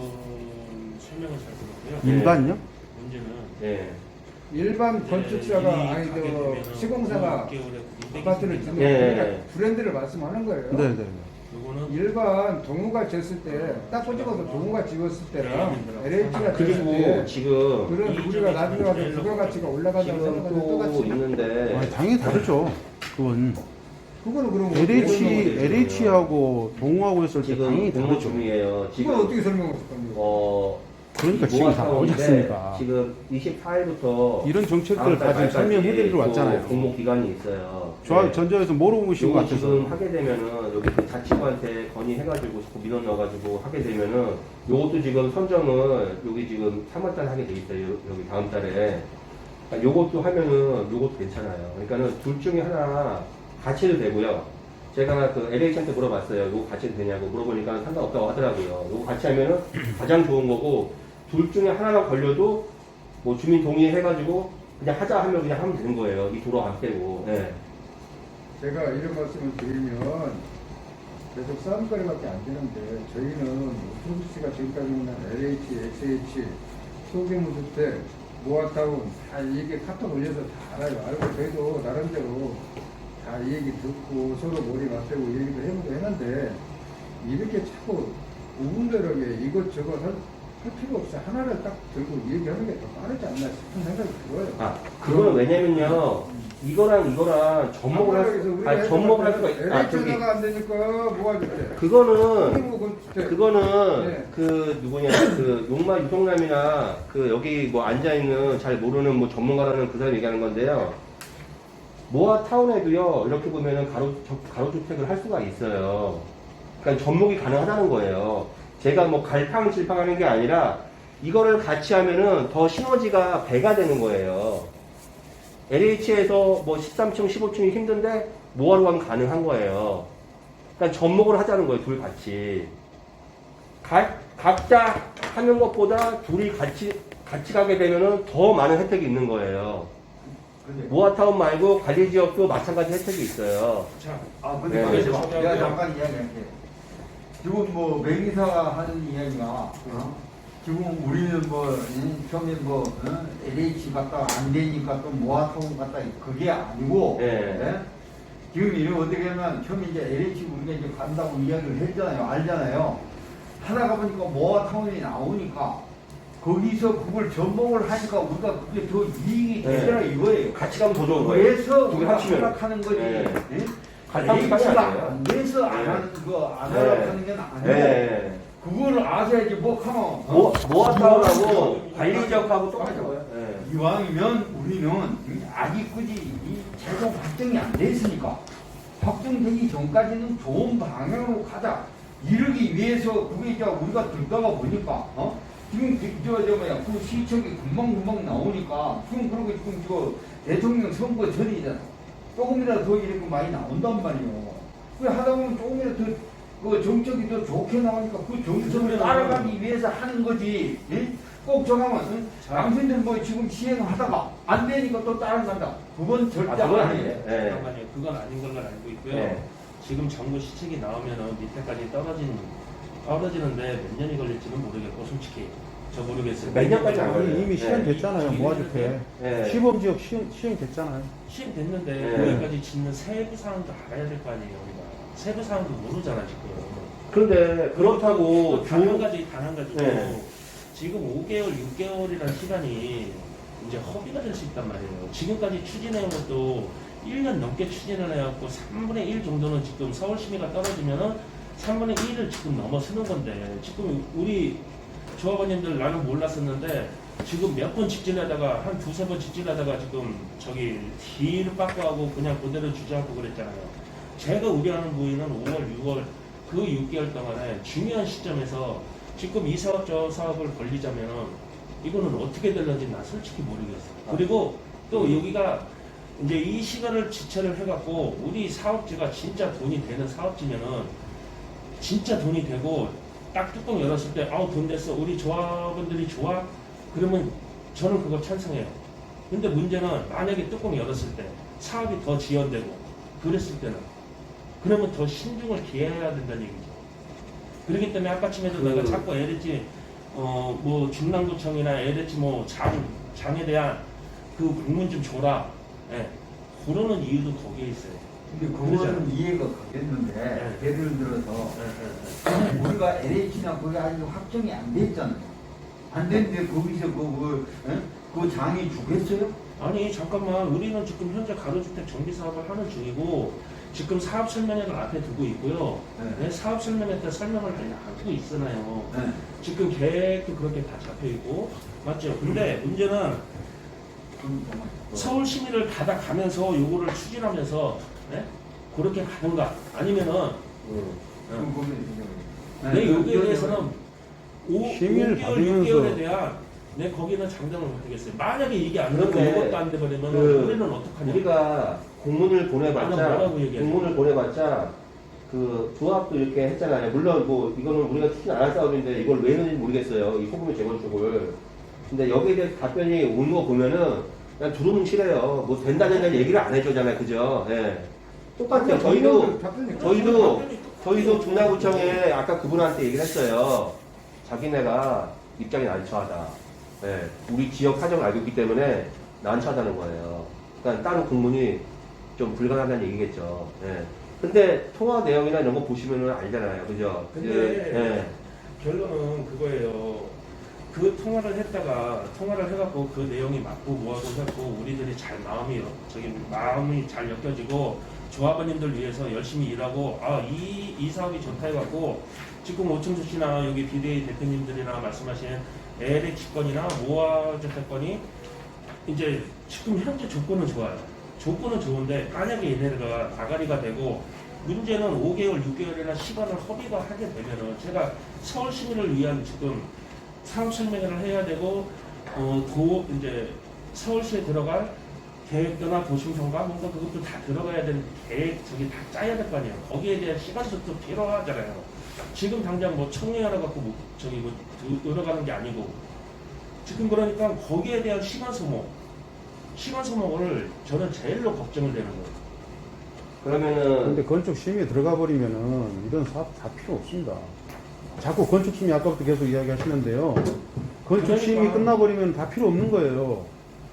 설명을 잘 들었고요. 일반요? 문제는 네. 일반 건축사가 아니 저 시공사가 아파트를 짓는 예. 그러니까 브랜드를 말씀하는 거예요. 네네. 요거는 일반 동우가 지었을 때 딱 꼬집어서 동우가 지었을 때랑 LH가 지었을 그리고 때 지금 그런 우리가 나중에 가서 부가가치가 올라간다고 지금 생각하는 또 똑같이 있는데 아니, 당연히 다르죠. 그건 그거는 그런 거 LH하고 동우하고 했을 때 지금 당연히 공모 다르죠. 중이에요. 지금 이건 어떻게 설명할 겁니까? 그러니까 지금 다 나오지 않습니까? 지금 24일부터 이런 정책들을 다 지금 설명해드리러 왔잖아요. 공모 기간이 있어요. 조합 네. 전자에서 모르고 계신 것 요거 같아서. 지금 하게 되면은 여기 그 자치구한테 건의해가지고 자꾸 민원 넣어가지고 하게 되면은 요것도 지금 선정을 여기 지금 3월달에 하게 돼 있어요. 여기 다음 달에. 그러니까 요것도 하면은 요것도 괜찮아요. 그러니까는 둘 중에 하나 같이 해도 되고요. 제가 그 LH한테 물어봤어요. 요거 같이 해도 되냐고 물어보니까 상관없다고 하더라고요. 요거 같이 하면은 가장 좋은 거고 둘 중에 하나가 걸려도 뭐 주민 동의해가지고 그냥 하자 하면 그냥 하면 되는 거예요. 이 도로 안 빼고. 네. 제가 이런 말씀을 드리면 계속 싸움거리밖에 안 되는데 저희는 오토부스가 지금까지 있는 LH, XH, 소규모주택, 모아타운 다 이게 카톡 올려서 다 알아요. 알고 저희도 나름대로 다 이 얘기 듣고 서로 머리 맞대고 얘기도 해보고 했는데 이렇게 자꾸 우분별하게 이것저것 할 필요 없이 하나를 딱 들고 얘기하는 게 더 빠르지 않나 싶은 생각이 들어요. 아, 그거는 왜냐면요. 이거랑 접목을 할 수가 있, LH가 안 되니까 모아줄게. 그거는 네. 그 누구냐 그 용마 유성남이나 그 여기 뭐 앉아 있는 잘 모르는 뭐 전문가라는 그 사람이 얘기하는 건데요. 모아 타운에도요 이렇게 보면은 가로주택을 할 수가 있어요. 그러니까 접목이 가능하다는 거예요. 제가 뭐 갈팡질팡하는 게 아니라 이거를 같이 하면은 더 시너지가 배가 되는 거예요. LH에서 뭐 13층, 15층이 힘든데 모아로 하면 가능한 거예요. 그러니까 접목을 하자는 거예요, 둘 같이. 각자 하는 것보다 둘이 같이 가게 되면은 더 많은 혜택이 있는 거예요. 모아타운 말고 관리지역도 마찬가지 혜택이 있어요. 자, 아, 근데 네. 내가 잠깐 이야기할게. 지금 뭐 맹기사가 하는 이야기가 지금 우리는 뭐 처음에 뭐 LH 갔다 안 되니까 또 모아타운 갔다 그게 아니고 예. 예? 지금 이런 어떻게 하면 처음에 이제 LH 우리가 이제 간다고 이야기를 했잖아요. 알잖아요. 하다가 보니까 모아타운이 나오니까 거기서 그걸 접목을 하니까 우리가 그게 더 이익이 되더라 이거예요. 같이 가면 더 좋은 거예요. 그래서 두개 우리가 합치면. 생각하는 거지. 예. 예? 같이 합치면 LH가 안 돼요. 안 돼서 안 예. 하는 거, 안 예. 하려고 하는 게 아니고 예. 그거를 아셔야지 뭐 하면 모아타운하고 관리 지역하고 똑같아요. 예. 이왕이면 우리는 아직까지 이 최종 확정이 안 됐으니까 확정되기 전까지는 좋은 방향으로 가자. 이러기 위해서 그게 이제 우리가 듣다가 보니까 지금 그 시청이 금방 나오니까 지금 그러고 지금 저 대통령 선거 전이잖아. 조금이라도 더 이렇게 많이 나온단 말이에요. 그 하다 보면 조금이라도 더 그 정책이 더 좋게 나오니까 그 정책을 따라가기 위해서 하는 거지. 예? 꼭 정하면 당신들 뭐 지금 시행하다가 안 되니까 또 따라간다. 그건 절대 그건 아니에요. 아니에요. 예. 잠깐만요. 그건 아닌 걸로 알고 있고요. 예. 지금 정부 시책이 나오면은 밑에까지 떨어지는데 몇 년이 걸릴지는 모르겠고 솔직히 저 모르겠어요. 몇 년까지 안 걸려요. 이미 시행됐잖아요. 네. 모아주택. 예. 시범지역 시행됐잖아요. 시행됐는데 예. 거기까지 짓는 세부 사항도 알아야 될 거 아니에요. 우리가 세부 사항도 모르잖아 지금. 그런데 그렇다고 단 한 좋은 가지 고 네. 지금 5개월, 6개월이라는 시간이 이제 허비가 될 수 있단 말이에요. 지금까지 추진해온 것도 1년 넘게 추진을 해갖고 3분의 1 정도는 지금 서울 시민가 떨어지면은 3분의 1을 지금 넘어서는 건데 지금 우리 조합원님들 나는 몰랐었는데 지금 몇 번 직진하다가 한 두세 번 직진하다가 지금 저기 딜을 빠꾸 하고 그냥 그대로 주저하고 그랬잖아요. 제가 우려하는 부위는 5월, 6월 그 6개월 동안에 중요한 시점에서 지금 이 사업 저 사업을 벌리자면은 이거는 어떻게 될런지 나 솔직히 모르겠어요. 그리고 또 여기가 이제 이 시간을 지체를 해갖고 우리 사업지가 진짜 돈이 되는 사업지면은 진짜 돈이 되고 딱 뚜껑 열었을 때 아우 돈 됐어 우리 조합원들이 좋아 그러면 저는 그거 찬성해요. 근데 문제는 만약에 뚜껑 열었을 때 사업이 더 지연되고 그랬을 때는 그러면 더 신중을 기해야 된다는 얘기죠. 그렇기 때문에 아까쯤에도 내가 자꾸 LH 뭐 중랑구청이나 LH 뭐 장에 대한 그 공문 좀 줘라. 예. 그러는 이유도 거기에 있어요. 근데 그러잖아요. 그거는 이해가 가겠는데 네. 예를 들어서 예, 예, 예. 우리가 LH나 그게 아직 확정이 안 됐잖아요. 안 됐는데 거기서 그 장이 주겠어요? 아니 잠깐만 우리는 지금 현재 가로주택 정비 사업을 하는 중이고 지금 사업 설명회를 앞에 두고 있고요. 네. 네, 사업 설명회 때 설명을 하고 있잖아요. 네. 지금 계획도 그렇게 다 잡혀 있고 맞죠? 근데 문제는 서울 시민을 받아가면서 요거를 추진하면서 네? 그렇게 가는가 아니면은 내 여기에 대해서는 시민을 5개월, 받으면서 6개월에 대한 내 거기는 장담을 못하겠어요. 만약에 이게 안 되고 그런데 이것도 안 돼버리면 그 우리는 어떡하냐? 우리가 공문을 나는 보내봤자 뭐라고 얘기해? 그 조합도 이렇게 했잖아요. 물론 뭐 이거는 우리가 추진 안 할 사업인데 이걸 왜 했는지 모르겠어요. 이 소규모 재건축을. 근데 여기에 대해서 답변이 오는 거 보면은 그냥 두루뭉실해요. 뭐 된다는 얘기를 안 해주잖아요. 그죠? 예. 똑같아요. 저희도 중랑구청에 아까 그분한테 얘기를 했어요. 자기네가 입장이 난처하다. 예. 우리 지역 사정을 알고 있기 때문에 난처하다는 거예요. 그러니까 다른 공문이 좀 불가능하다는 얘기겠죠. 예. 근데 통화 내용이나 이런 거 보시면은 알잖아요. 그죠? 근데 예. 결론은 그거예요. 그 통화를 해갖고 그 내용이 맞고 뭐하고 해갖고 우리들이 잘 마음이 잘 엮여지고 조합원님들 위해서 열심히 일하고 이 사업이 좋다 해갖고 지금 오청수 씨나 여기 비대위 대표님들이나 말씀하신 LH건이나 모아주택건이 이제 지금 현재 조건은 좋아요. 조건은 좋은데 만약에 얘네가 나가리가 되고 문제는 5개월, 6개월이나 시간을 허비가 하게 되면은 제가 서울 시민을 위한 지금 사업 설명회를 해야 되고 이제 서울시에 들어갈 계획도나 도심성과 뭔가 그것도 다 들어가야 되는 계획 저기 다 짜야 될 거 아니에요. 거기에 대한 시간도 또 필요하잖아요. 지금 당장 뭐 청약하러 갖고 뭐 저기 뭐 들어가는 게 아니고 지금 그러니까 거기에 대한 시간 소모를 저는 제일로 걱정을 되는 거예요. 그러면은 근데 건축심의에 들어가 버리면은 이런 사업 다 필요 없습니다. 자꾸 건축심의 아까부터 계속 이야기하시는데요. 건축심의 그러니까. 끝나버리면 다 필요 없는 거예요.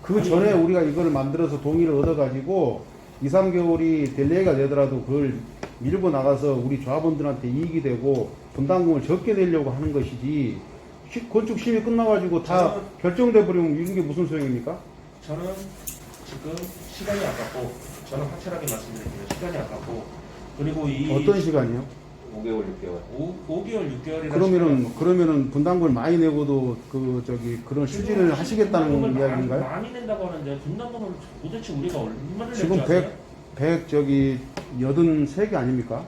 그 아니, 전에 우리가 이거를 만들어서 동의를 얻어가지고 2, 3개월이 딜레이가 되더라도 그걸 밀고 나가서 우리 조합원들한테 이익이 되고 분담금을 적게 내려고 하는 것이지 건축심의 끝나가지고 다 저는- 결정돼 버리면 이런 게 무슨 소용입니까? 저는 지금 시간이 아깝고 저는 확실하게 말씀드릴게요. 시간이 아깝고 그리고 이 어떤 시간이요? 5개월, 6개월. 5개월, 6개월이나 그러면은 분담금을 많이 내고도 그런 추진을 하시겠다는 이야기인가요? 많이 낸다고 하는데 분담금을 도대체 우리가 얼마를 지금 낼줄 아세요? 83개 아닙니까?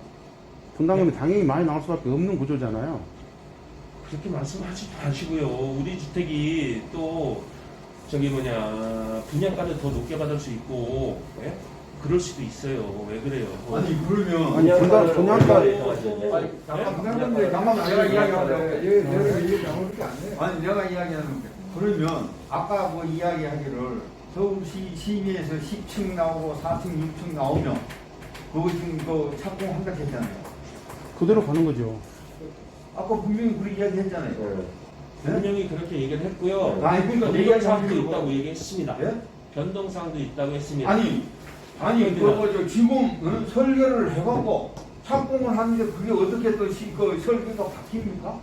분담금이 당연히 많이 나올 수밖에 없는 구조잖아요. 그렇게 말씀하지 마시고요. 우리 주택이 또 분양가를 더 높게 받을 수 있고, 예? 그럴 수도 있어요. 왜 그래요? 아니 그러면 아니, 분양가- 분양가인데 나만 내가 이야기하는데 얘가 이게 아무렇게 안 해. 아니 내가 이야기하는데 그러면 아까 뭐 이야기하기를 서울시 시내에서 10층 나오고 4층, 6층 나오면 그거 지금 그 착공한다 했잖아요. 그대로 가는 거죠. 아까 분명히 그렇게 이야기했잖아요. 네. 분명히 그렇게 얘기를 했고요. 아니 그러니까 변동사항도 얘기하는 있다고 거. 얘기했습니다. 예? 변동사항도 있다고 했습니다. 아니 그거 지금 설계를 해갖고 착공을 하는데 그게 어떻게 또 그 설계가 바뀝니까?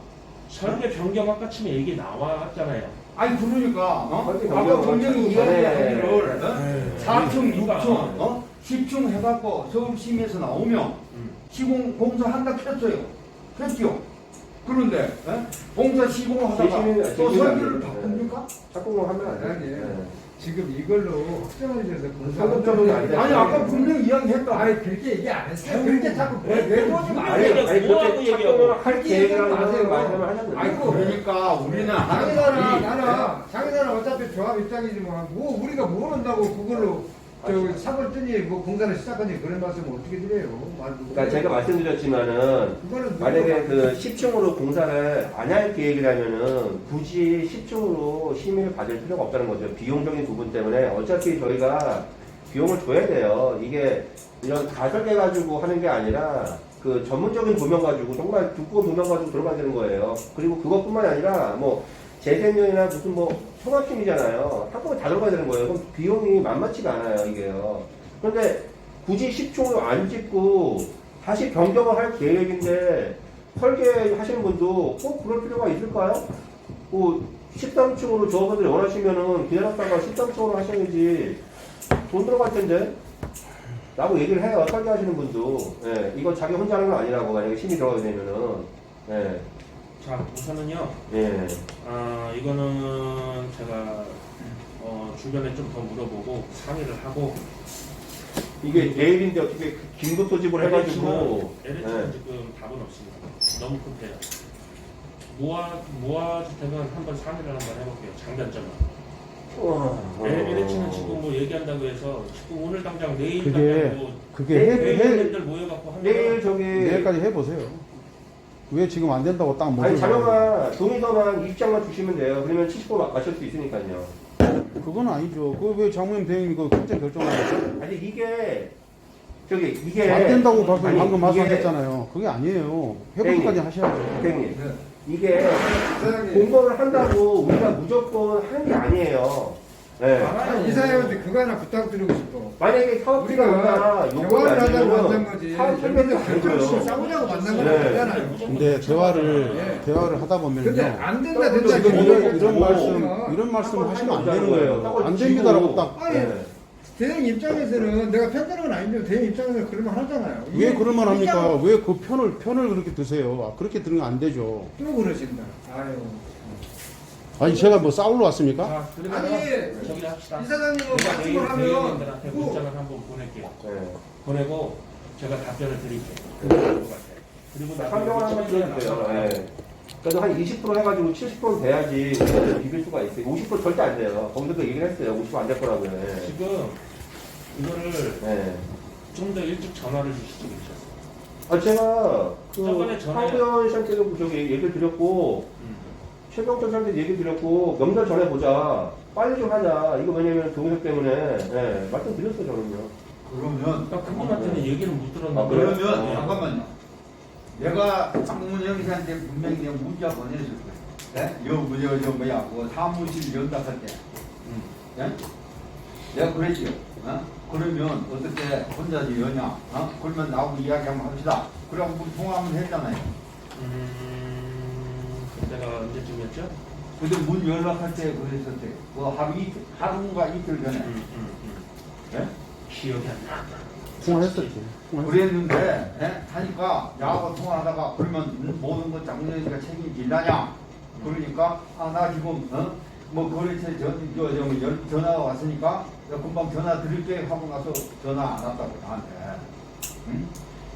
설계 변경학과 치면 얘기 나왔잖아요. 아니 그러니까 설계 아까 변경을 분명히 전에- 이야기하기를 네. 4층, 그러니까. 6층, 10층 해갖고 서울시에서 나오면 시공 공사한다 했어요. 했죠. 그런데 공사 시공하다가 제시는- 또 제시는 안 설계를 되죠. 바꿉니까? 착공을 하면 안 아니, 돼. 지금 이걸로 확정하셔서 상급 적용이 안 돼. 아니 아까 분명히 이야기했다. 아니 그렇게 얘기 안 했어요. 그렇게 자꾸 내보지 아니, 마세요. 아니, 뭐하고 얘기하고. 착공을 할 그렇게 계획이라는 얘기하지 마세요. 말씀을 하셨는데. 아이고 그러니까 우리는 자기들은 어차피 조합 입장이지만 뭐 우리가 모른다고 그걸로 사고 뜨니 뭐 공사를 시작하니 그런 말씀을 어떻게 드려요? 그러니까 제가 말씀드렸지만은 그거는 만약에 그 10층으로 공사를 안 할 계획이라면은 굳이 10층으로 심의를 받을 필요가 없다는 거죠. 비용적인 부분 때문에 어차피 저희가 비용을 줘야 돼요. 이게 이런 가설계 가지고 하는 게 아니라 그 전문적인 도면 가지고 정말 두꺼운 도면 가지고 들어가야 되는 거예요. 그리고 그것뿐만 아니라 뭐 재생면이나 무슨 뭐 통합심이잖아요. 한꺼번에 다 들어가야 되는 거예요. 그럼 비용이 만만치가 않아요, 이게요. 그런데 굳이 10층으로 안 짓고 다시 변경을 할 계획인데 설계하시는 분도 꼭 그럴 필요가 있을까요? 뭐 13층으로 조합원들이 원하시면은 기다렸다가 13층으로 하셔야지 돈 들어갈 텐데 라고 얘기를 해요. 설계하시는 분도. 예, 이거 자기 혼자 하는 건 아니라고 만약에 심의 들어가게 되면은. 예, 자, 우선은요. 예. 이거는 제가 주변에 좀 더 물어보고 상의를 하고 이게 내일인데 어떻게 긴급 소집을 해가지고. LH는 예. 지금 답은 없습니다. 너무 급해요. 모아 주택은 한번 상의를 한번 해볼게요. 장단점은. LH는 지금 뭐 얘기한다고 해서 지금 오늘 당장 내일 그게 회원님들 모여갖고 하면 내일 저기. 내일까지 해보세요. 왜 지금 안 된다고 딱 아니, 먹으려고 자료만, 동의서만 입장만 주시면 돼요. 그러면 70% 마실 수 있으니까요. 그건 아니죠. 그 왜 장모님 대행님 그거 그때 결정하셨어요? 아니, 이게. 안 된다고 아니, 방금 이게- 말씀하셨잖아요. 그게 아니에요. 회복까지 하셔야죠. 대표님, 이게 공부를 한다고 우리가 무조건 하는 게 아니에요. 네. 이사님한테 그거 하나 부탁드리고 싶어. 만약에 사업비가 우리가 요구가 대화를 하자고 만난 아니면 거지. 사업 설계도 아니고요. 싸우자고 만난 건 네. 아니잖아요. 근데 대화를 하다 보면요. 근데 안 된다 된다 지금 이런 이런 말씀을 하시면 안 되는 하는 거예요. 거예요. 안 됩니다라고 딱. 아니, 대행 입장에서는 내가 편드는 건 아닌데 대행 입장에서는 그러면 하잖아요. 왜 그럴만 합니까? 왜 그 편을 그렇게 드세요? 그렇게 들으면 안 되죠. 또 그러신다. 아유. 아니 제가 뭐 싸우러 왔습니까? 자, 그러면 아니, 저기 합시다. 이사장님은 제가 내일 말씀을 하면 대의원님들한테 그 문장을 한번 보낼게요. 네. 보내고 제가 답변을 드릴게요. 그럴 것 같아요. 그리고 설명을 한번 드려주세요. 네. 그래도 한 20% 해가지고 70% 돼야지 그거를 비빌 수가 있어요. 50% 절대 안 돼요. 거기서도 얘기를 했어요. 50% 안 될 거라고요. 네. 지금 이거를 네. 좀 더 일찍 전화를 주시지 그러셨어요. 아, 제가 저번에 황교안 씨한테도 저기 얘기를 드렸고 최병철 씨한테 얘기 드렸고 명절 전에 보자. 빨리 좀 하자. 이거 왜냐면 동의서 때문에 말씀드렸어요 저는요. 그러면 나 그분한테는 얘기를 못 들었는데. 아, 그래요? 그러면 어. 잠깐만요. 내가 장문영 씨한테 분명히 내가 문자 보내줄 거예요. 네? 저 뭐야, 그 사무실 연락할 때. 네? 내가 그랬지요. 어? 그러면 어떻게 혼자지 여냐? 어? 그러면 나하고 이야기 한번 합시다. 그래갖고 우리 통화 한번 했잖아요. 그때가 언제쯤이었죠? 근데 문 연락할 때 그랬었대. 그 하루인가 이틀 전에. 네? 기억이 안 나. 통화했었지. 통화했었지. 그랬는데 하니까 야하고 통화하다가 그러면 모든 것 장례가 책임질라냐? 그러니까 나 지금 뭐 거래처 전화가 왔으니까 내가 금방 전화 드릴게 하고 나서 전화 안 왔다고 나한테. 응?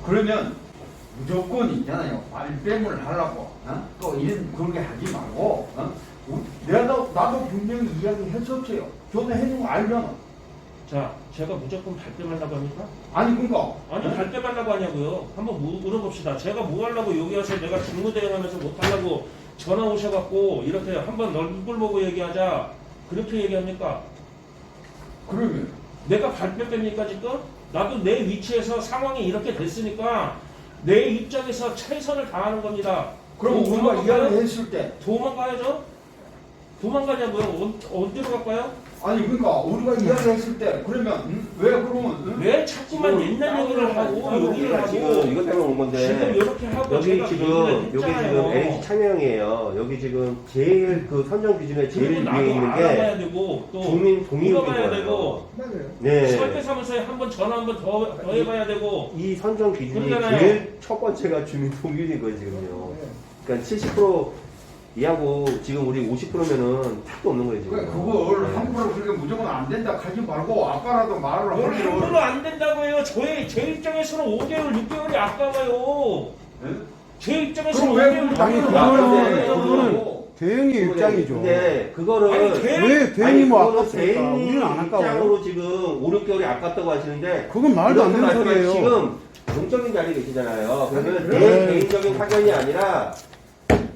그러면 무조건 있잖아요. 말빼물 하려고 또 이런 그런 게 하지 말고 나도 분명히 이야기했었어요. 전화해준 거 알잖아. 자, 제가 무조건 발뺌하려고 합니까? 아니 그러니까 아니 발뺌하려고 하냐고요. 한번 물어봅시다. 제가 뭐 하려고 여기 와서 내가 직무대행하면서 못하려고 전화 오셔갖고 이렇게 한번 얼굴 보고 얘기하자 그렇게 얘기합니까? 그러면 내가 발뺌됩니까 지금? 나도 내 위치에서 상황이 이렇게 됐으니까 내 입장에서 최선을 다하는 겁니다. 그럼 우리가 도망갈까요? 이야기했을 때 도망가야죠? 도망가냐고요? 어디로 갈까요? 아니 그러니까 우리가 이야기했을 때 그러면 왜 그러면 왜 자꾸만 지금 옛날 얘기를 하고 여기를 하고 지금 이것 때문에 온 건데 지금 이렇게 하고 여기 제가 지금 얘기를 했잖아요. 지금 LG 창영이에요. 여기 지금 제일 그 선정 기준에 제일 그리고 나도 위에 있는 알아봐야 게 되고 또 주민 동의율인 물어봐야 거예요. 되고 맞아요. 네. 설계사무소에 한번 전화 한번 더 해봐야 되고 이 선정 기준이 그러잖아요. 제일 첫 번째가 주민 동의율인 거예요 지금요. 네. 그러니까 70% 이하고 지금 우리 50%면은 택도 없는 거예요 지금. 그걸 네. 함부로 그렇게 무조건 안 된다 하지 말고 아까라도 말을 뭘 하기를. 함부로 안 된다고 해요. 제 입장에서는 5개월, 6개월이 아까워요. 예? 제 입장에서는 그럼 왜 5개월, 아니, 6개월이 그거는- 아까워요. 대행의 입장이죠. 근데 그거를 아니, 대행- 왜 대행이 뭐 그거는 아깝습니까? 대행이 우리는 안 아까워요. 입장으로 지금 5, 6개월이 아깝다고 하시는데 그건 말도 안 이렇게 되는 말씀하시면 소리예요. 지금 공적인 자리에 계시잖아요. 그러면 아니, 내 그래. 개인적인 사견이 아니라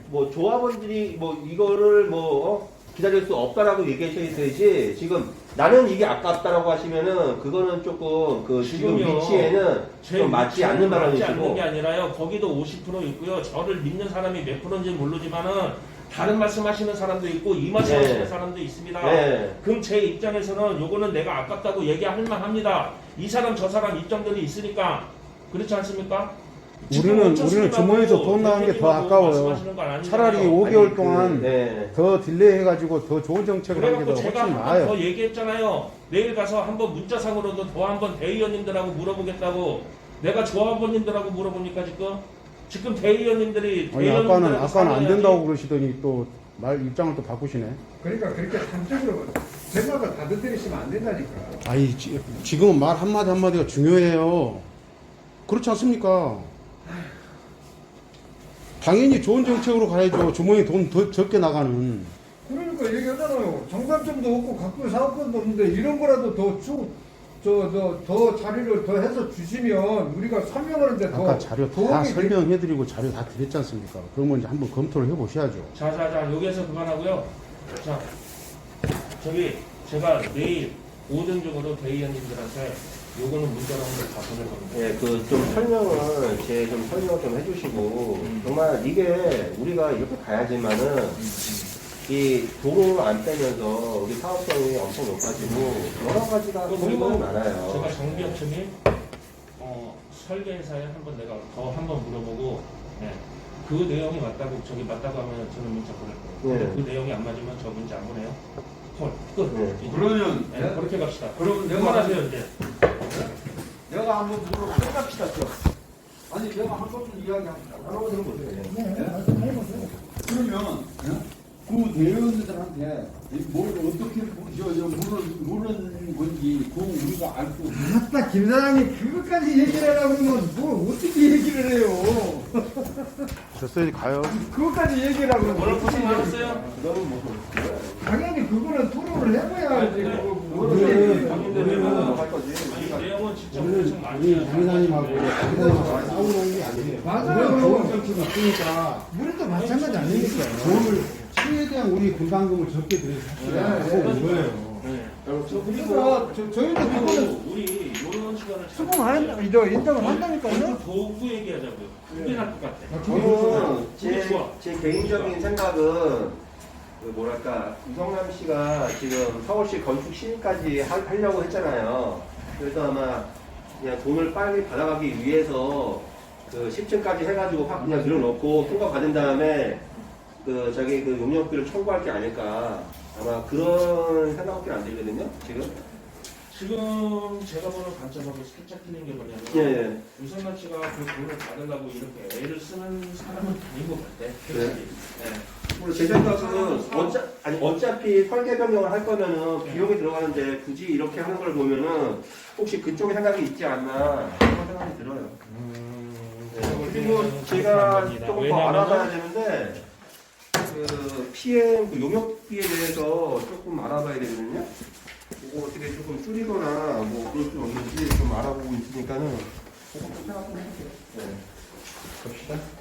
뭐 조합원들이 뭐 이거를 기다릴 수 없다라고 얘기하셔야지 지금 나는 이게 아깝다라고 하시면은 그거는 조금 그 지금 지금요. 위치에는 좀 맞지 않는 맞지 않는 발언이시고 게 아니라요. 거기도 50% 있고요. 저를 믿는 사람이 몇 프로인지 모르지만은 다른 말씀하시는 사람도 있고 이 말씀하시는 네. 사람도 있습니다. 네. 그럼 제 입장에서는 요거는 내가 아깝다고 얘기할 만합니다. 이 사람 저 사람 입장들이 있으니까 그렇지 않습니까? 우리는 주머니에서 돈 나온 게 더 아까워요. 차라리 5개월 아니, 동안 네. 더 딜레이 해가지고 더 좋은 정책을 하는 게 그래갖고 더 제가 훨씬 한 번 나아요. 더 얘기했잖아요. 내일 가서 한번 문자상으로도 더 한번 대의원님들하고 물어보겠다고. 내가 조합원님들하고 물어보니까 지금 대의원님들이 아니 아까는 안 된다고 그러시더니 또 말 입장을 또 바꾸시네. 그러니까 그렇게 한쪽으로 생각을 받아들이시면 안 된다니까. 아니 지금은 말 한마디 한마디가 중요해요. 그렇지 않습니까? 당연히 좋은 정책으로 가야죠. 주머니 돈 더 적게 나가는. 그러니까 얘기하잖아요. 정산점도 없고 각종 사업권도 없는데 이런 거라도 더 자료를 더 해서 주시면 우리가 설명하는데 더 아까 자료 다 도움이 설명해드리고 자료 다 드렸지 않습니까? 그러면 이제 한번 검토를 해보셔야죠. 자, 여기에서 그만하고요. 자, 제가 내일 오전중으로 대의원님들한테 요거는 문자로 한번 다 보낼 겁니다. 예, 그 좀 설명을 좀 해주시고 정말 이게 우리가 이렇게 가야지만은 이 도로를 안 빼면서 우리 사업성이 엄청 높아지고 여러 가지가 그리고 고민이 많아요. 제가 정비업체님 설계사에 내가 더 한번 물어보고 네. 그 내용이 맞다고 하면 저는 문자 보낼 거예요. 네. 근데 그 내용이 안 맞으면 저 문자 안 보내요. 콜 끝. 네. 이제. 그러면 네, 그렇게 갑시다. 그럼 내가 그만하세요 이제. 내가 한번 물어봅시다. 아니 내가 한 번쯤 이야기합니다. 바로 들어보세요. 그러면 그 대의원들한테 뭘 어떻게 물은 건지 그 우리가 알고. 아따 김 사장님 그것까지 얘기를 하라고 그러면 뭘 어떻게 얘기를 해요. 됐어요, 가요. 그것까지 얘기를 하고 그러면 오늘 어떻게 고생 얘기를 해요. 많았어요. 당연히 그거는 토론을 해봐야지. 그래. 그거 우리는 아니 내용은 진짜 고생 많이 우리 하셨어요. 장의사님하고 싸우는 게 아니에요. 맞아요. 좋은 정책이 있으니까 우리도 마찬가지 아니겠어요. 돈을 최대한 우리 분담금을 적게 들여서 합시다. 네, 그거 이거예요. 네. 그렇죠. 그러니까 저희도 그거는 그리고 우리 이런 시간을 인정을 한다니까요. 먼저 보고 얘기하자고요. 그게 나을 것 같아. 저는 그게 좋아. 제 개인적인 생각은 그 뭐랄까 유성남 씨가 지금 서울시 건축 시민까지 하려고 했잖아요. 그래서 아마 그냥 돈을 빨리 받아가기 위해서 그 10층까지 해가지고 확 그냥 밀어넣고 통과 받은 다음에 그 자기 그 용역비를 청구할 게 아닐까. 아마 그런 생각밖에 안 들거든요. 지금 제가 보는 관점하고 살짝 틀린 게 뭐냐면 예. 유성남 씨가 그 돈을 받으려고 이렇게 애를 쓰는 사람은 아닌 것 같아. 그래요? 네. 제 생각은 어차피 설계 변경을 할 거면은 네. 비용이 들어가는데 굳이 이렇게 하는 걸 보면은 혹시 그쪽에 생각이 있지 않나 그런 생각이 들어요. 네. 그리고 제가 조금 더 알아봐야 되는데 그 PM 그 용역비에 대해서 조금 알아봐야 되거든요. 그거 어떻게 조금 줄이거나 뭐 그럴 수 없는지 좀 알아보고 있으니까는 조금 생각 좀 해볼게요. 네. 갑시다.